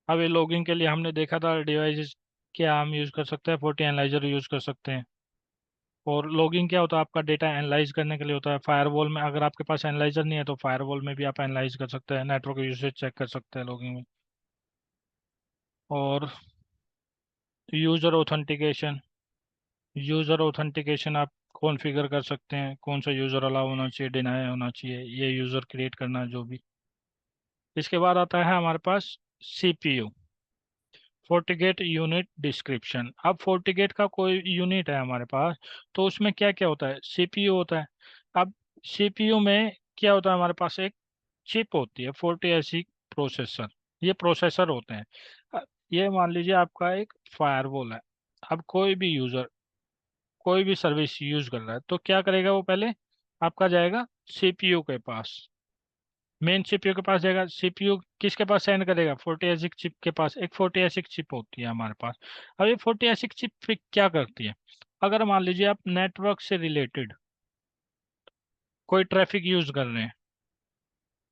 अब ये लॉगिंग के लिए हमने देखा था डिवाइसेस क्या हम यूज़ कर सकते हैं, फोर्टी एनालाइजर यूज़ कर सकते हैं। और लॉगिंग क्या होता है, आपका डेटा एनालाइज करने के लिए होता है। फायरवॉल में अगर आपके पास एनालाइजर नहीं है, तो फायरवॉल में भी आप एनालाइज कर सकते हैं, नेटवर्क यूसेज चेक कर सकते हैं लॉगिंग में। और यूज़र ऑथेंटिकेशन, यूज़र ऑथेंटिकेशन आप कॉन्फ़िगर कर सकते हैं, कौन सा यूज़र अलाउ होना चाहिए, डिनाई होना चाहिए, ये यूज़र क्रिएट करना जो भी। इसके बाद आता है हमारे पास सीपीयू, फोर्टिगेट यूनिट डिस्क्रिप्शन। अब फोर्टिगेट का कोई यूनिट है हमारे पास, तो उसमें क्या क्या होता है, सीपीयू होता है। अब सीपीयू में क्या होता है, हमारे पास एक चिप होती है, 4080 प्रोसेसर, ये प्रोसेसर होते हैं। ये मान लीजिए आपका एक फायरवॉल है। अब कोई भी यूज़र कोई भी सर्विस यूज कर रहा है, तो क्या करेगा, वो पहले आपका जाएगा सीपीयू के पास, मेन सीपीयू के पास जाएगा। सीपीयू किसके पास सेंड करेगा, 4080 चिप के पास। एक 4080 चिप होती है हमारे पास। अब ये 4080 चिप फिर क्या करती है, अगर मान लीजिए आप नेटवर्क से रिलेटेड कोई ट्रैफिक यूज कर रहे हैं,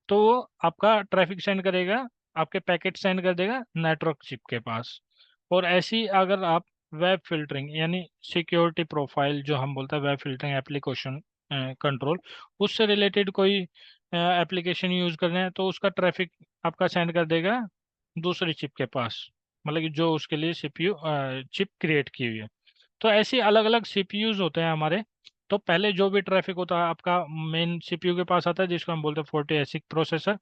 तो वो आपका ट्रैफिक सेंड करेगा, आपके पैकेट सेंड कर देगा नेटवर्क चिप के पास। और ऐसी अगर आप वेब फिल्टरिंग, यानी सिक्योरिटी प्रोफाइल जो हम बोलते हैं, वेब फिल्टरिंग एप्लीकेशन कंट्रोल, उससे रिलेटेड कोई एप्लीकेशन यूज कर रहे हैं, तो उसका ट्रैफिक आपका सेंड कर देगा दूसरी चिप के पास, मतलब कि जो उसके लिए सीपीयू चिप क्रिएट की हुई है। तो ऐसे अलग अलग सीपीयूज होते हैं हमारे। तो पहले जो भी ट्रैफिक होता है आपका मेन सीपीयू के पास आता है, जिसको हम बोलते हैं 4080 प्रोसेसर।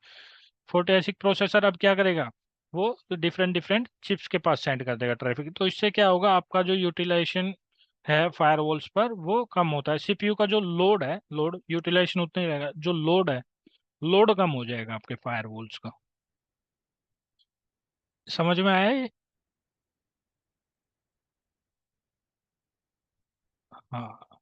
4080 प्रोसेसर अब क्या करेगा, वो डिफरेंट डिफरेंट चिप्स के पास सेंड कर देगा ट्रैफिक। तो इससे क्या होगा, आपका जो यूटिलाइजेशन है फायरवॉल्स पर वो कम होता है। सीपीयू का जो लोड है, लोड यूटिलाइजेशन उतना ही रहेगा, जो लोड है, लोड कम हो जाएगा आपके फायरवॉल्स का। समझ में आया ये? हाँ।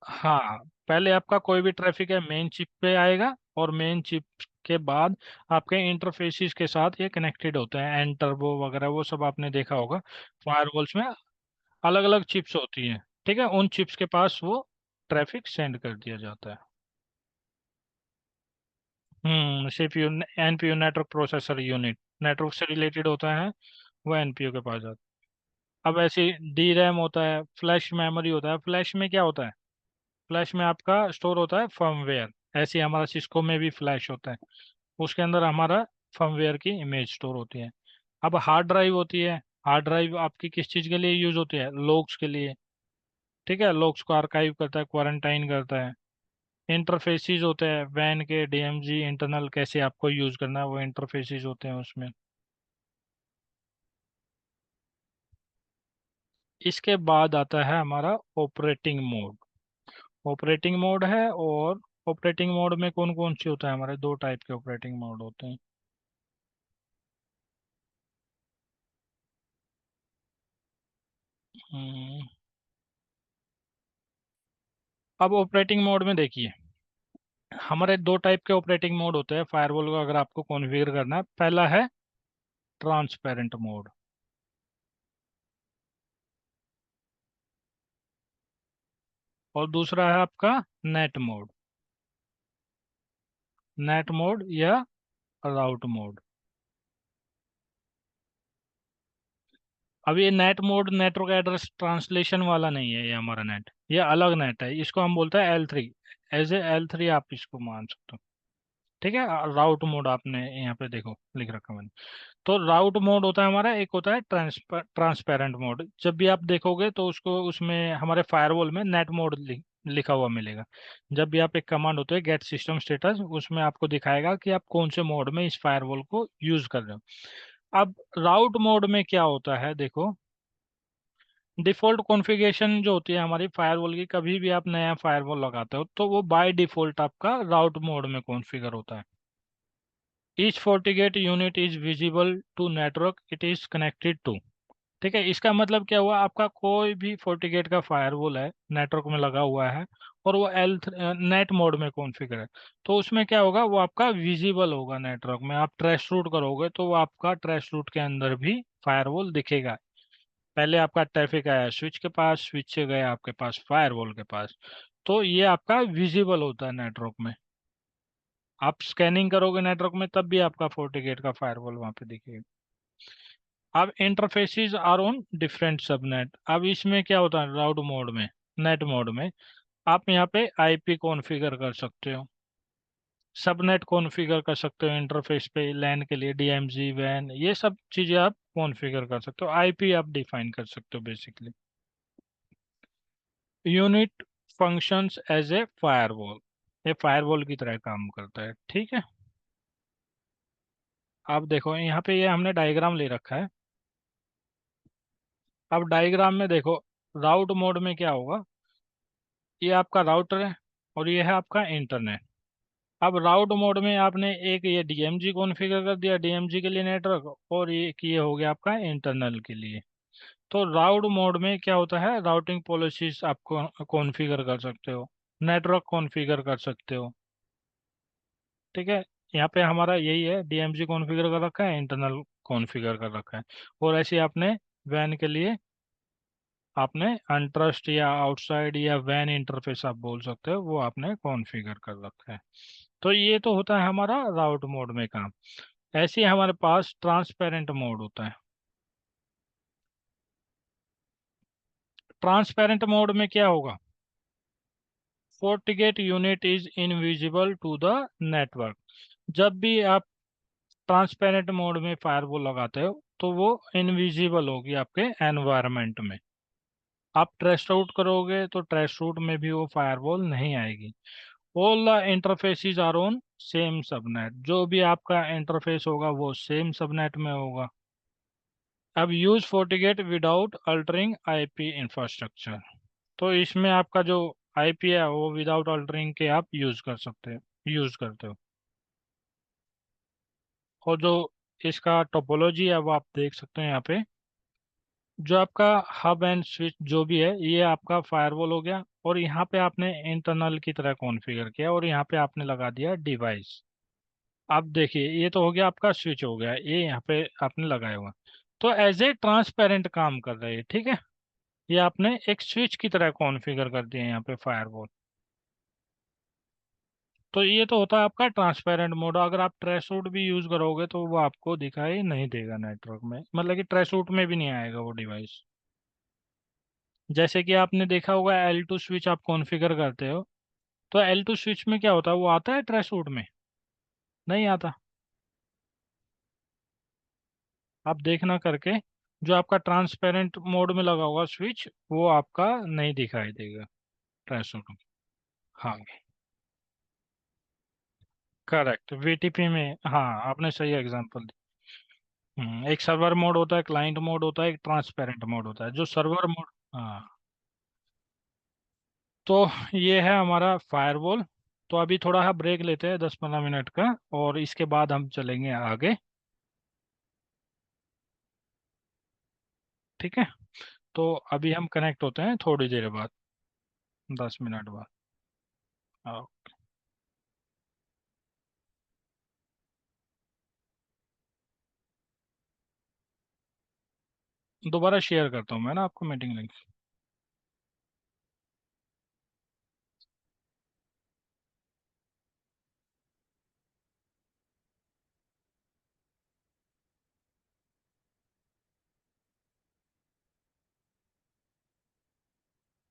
हाँ, पहले आपका कोई भी ट्रैफिक है मेन चिप पे आएगा, और मेन चिप के बाद आपके इंटरफेसिस के साथ ये कनेक्टेड होते हैं, एन टर्बो वगैरह, वो सब आपने देखा होगा। फायरवॉल्स में अलग अलग चिप्स होती हैं, ठीक है, उन चिप्स के पास वो ट्रैफिक सेंड कर दिया जाता है। CPU, NPU, network processor unit, network से रिलेटेड होता है, वो एनपीयू के पास जाता है। अब ऐसे डी रैम होता है, फ्लैश मेमोरी होता है। फ्लैश में क्या होता है, फ्लैश में आपका स्टोर होता है फर्मवेयर। ऐसे ही हमारा सिस्को में भी फ्लैश होता है, उसके अंदर हमारा फर्मवेयर की इमेज स्टोर होती है। अब हार्ड ड्राइव होती है। हार्ड ड्राइव आपकी किस चीज़ के लिए यूज होती है, लॉग्स के लिए, ठीक है, लॉग्स को आर्काइव करता है, क्वारंटाइन करता है। इंटरफेसिस होते हैं वैन के, डीएमजी इंटरनल, कैसे आपको यूज करना है, वो इंटरफेसिस होते हैं उसमें। इसके बाद आता है हमारा ऑपरेटिंग मोड। ऑपरेटिंग मोड है, और ऑपरेटिंग मोड में कौन कौन से होता है, हमारे दो टाइप के ऑपरेटिंग मोड होते हैं। हम्म, अब ऑपरेटिंग मोड में देखिए, हमारे दो टाइप के ऑपरेटिंग मोड होते हैं फायरवॉल को अगर आपको कॉन्फ़िगर करना है। पहला है ट्रांसपेरेंट मोड, और दूसरा है आपका नेट मोड, नेट मोड या राउट मोड। अब ये net mode network address translation वाला नहीं है, ये हमारा नेट, ये अलग नेट है, इसको हम बोलते हैं L3। एज ए L3 आप इसको मान सकते हो, ठीक है। राउट मोड आपने यहाँ पे देखो लिख रखा मैंने। तो राउट मोड होता है हमारा, एक होता है ट्रांसपेरेंट मोड। जब भी आप देखोगे तो उसको, उसमें हमारे फायरवॉल में नेट मोड लिखा हुआ मिलेगा। जब भी आप एक कमांड होते है गेट सिस्टम स्टेटस, उसमें आपको दिखाएगा कि आप कौन से मोड में इस फायरवॉल को यूज कर रहे हो। अब राउट मोड में क्या होता है, देखो डिफॉल्ट कॉन्फ़िगरेशन जो होती है हमारी फायरवॉल की, कभी भी आप नया फायरवॉल लगाते हो तो वो बाय डिफॉल्ट आपका राउट मोड में कॉन्फ़िगर होता है। Each FortiGate unit is visible to network it is connected to. ठीक है, इसका मतलब क्या हुआ, आपका कोई भी FortiGate का फायरवॉल है, नेटवर्क में लगा हुआ है और वो एल नेट मोड में कॉन्फ़िगर है, तो उसमें क्या होगा, वो आपका विजिबल होगा नेटवर्क में। आप ट्रेस रूट करोगे तो वो आपका ट्रेस रूट के अंदर भी फायरवॉल दिखेगा। पहले आपका ट्रैफिक आया स्विच के पास, स्विच से गया आपके पास फायरवॉल के पास, तो ये आपका विजिबल होता है नेटवर्क में। आप स्कैनिंग करोगे नेटवर्क में तब भी आपका FortiGate का फायरवॉल वहां पे दिखेगा। अब interfaces are on different subnet. अब इसमें क्या होता है राउट मोड में, नेट मोड में आप यहाँ पे आईपी कॉन्फ़िगर कर सकते हो, सबनेट कॉन्फ़िगर कर सकते हो, इंटरफेस पे लैन के लिए डीएमजी वैन ये सब चीजें आप कॉन्फ़िगर कर सकते हो, आईपी आप डिफाइन कर सकते हो basically. Unit functions as a firewall, ये फायरवॉल की तरह काम करता है। ठीक है, अब देखो यहाँ पे ये हमने डायग्राम ले रखा है। अब डायग्राम में देखो राउट मोड में क्या होगा, ये आपका राउटर है और ये है आपका इंटरनेट। अब राउट मोड में आपने एक ये डीएमजी कॉन्फ़िगर कर दिया, डीएमजी के लिए नेटवर्क, और ये हो गया आपका इंटरनल के लिए। तो राउट मोड में क्या होता है, राउटिंग पॉलिसीज आप कॉन्फ़िगर कर सकते हो, नेटवर्क कॉन्फ़िगर कर सकते हो। ठीक है, यहाँ पे हमारा यही है, डीएमजी कॉन्फ़िगर कर रखा है, इंटरनल कॉन्फ़िगर कर रखा है। और ऐसे आपने वैन के लिए आपने अनट्रस्ट या आउटसाइड या वैन इंटरफेस आप बोल सकते हो, वो आपने कॉन्फ़िगर कर रखा है। तो ये तो होता है हमारा राउट मोड में काम। ऐसे ही हमारे पास ट्रांसपेरेंट मोड होता है। ट्रांसपेरेंट मोड में क्या होगा, FortiGate unit is invisible to the network. जब भी आप ट्रांसपेरेंट मोड में फायरवॉल लगाते हो तो वो इनविजिबल होगी आपके एनवायरनमेंट में। आप ट्रेस आउट करोगे तो ट्रेस आउट में भी वो फायरवॉल नहीं आएगी। All the interfaces are on same subnet, जो भी आपका इंटरफेस होगा वो सेम सबनेट में होगा। अब use FortiGate without altering IP infrastructure, तो इसमें आपका जो आईपी है वो विदाउट अल्टरिंग के आप यूज कर सकते हो, यूज करते हो। और जो इसका टोपोलॉजी है वो आप देख सकते हैं यहाँ पे। जो आपका हब एंड स्विच जो भी है ये आपका फायरवॉल हो गया, और यहाँ पे आपने इंटरनल की तरह कॉन्फ़िगर किया और यहाँ पे आपने लगा दिया डिवाइस। अब देखिए ये तो हो गया आपका स्विच हो गया, ये यहाँ पे आपने लगाया हुआ, तो एज ए ट्रांसपेरेंट काम कर रही है। ठीक है, ये आपने एक स्विच की तरह कॉन्फ़िगर कर दिया यहाँ पे फायरवॉल। तो ये तो होता है आपका ट्रांसपेरेंट मोड। अगर आप ट्रेस रूट भी यूज करोगे तो वो आपको दिखाई नहीं देगा नेटवर्क में, मतलब कि ट्रेस रूट में भी नहीं आएगा वो डिवाइस। जैसे कि आपने देखा होगा L2 स्विच आप कॉन्फ़िगर करते हो, तो L2 स्विच में क्या होता है, वो आता है ट्रेस रूट में, नहीं आता। आप देखना करके, जो आपका ट्रांसपेरेंट मोड में लगा हुआ स्विच वो आपका नहीं दिखाई देगा ट्रेस रूट में। हाँ, करेक्ट, वीटीपी में, हाँ आपने सही एग्जांपल दी। एक सर्वर मोड होता है, क्लाइंट मोड होता है, एक ट्रांसपेरेंट मोड होता है, जो सर्वर मोड। हाँ, तो ये है हमारा फायरवॉल। तो अभी थोड़ा सा ब्रेक लेते हैं 10-15 मिनट का, और इसके बाद हम चलेंगे आगे। ठीक है, तो अभी हम कनेक्ट होते हैं थोड़ी देर बाद, 10 मिनट बाद। हाँ, दोबारा शेयर करता हूँ मैं ना आपको मीटिंग लिंक।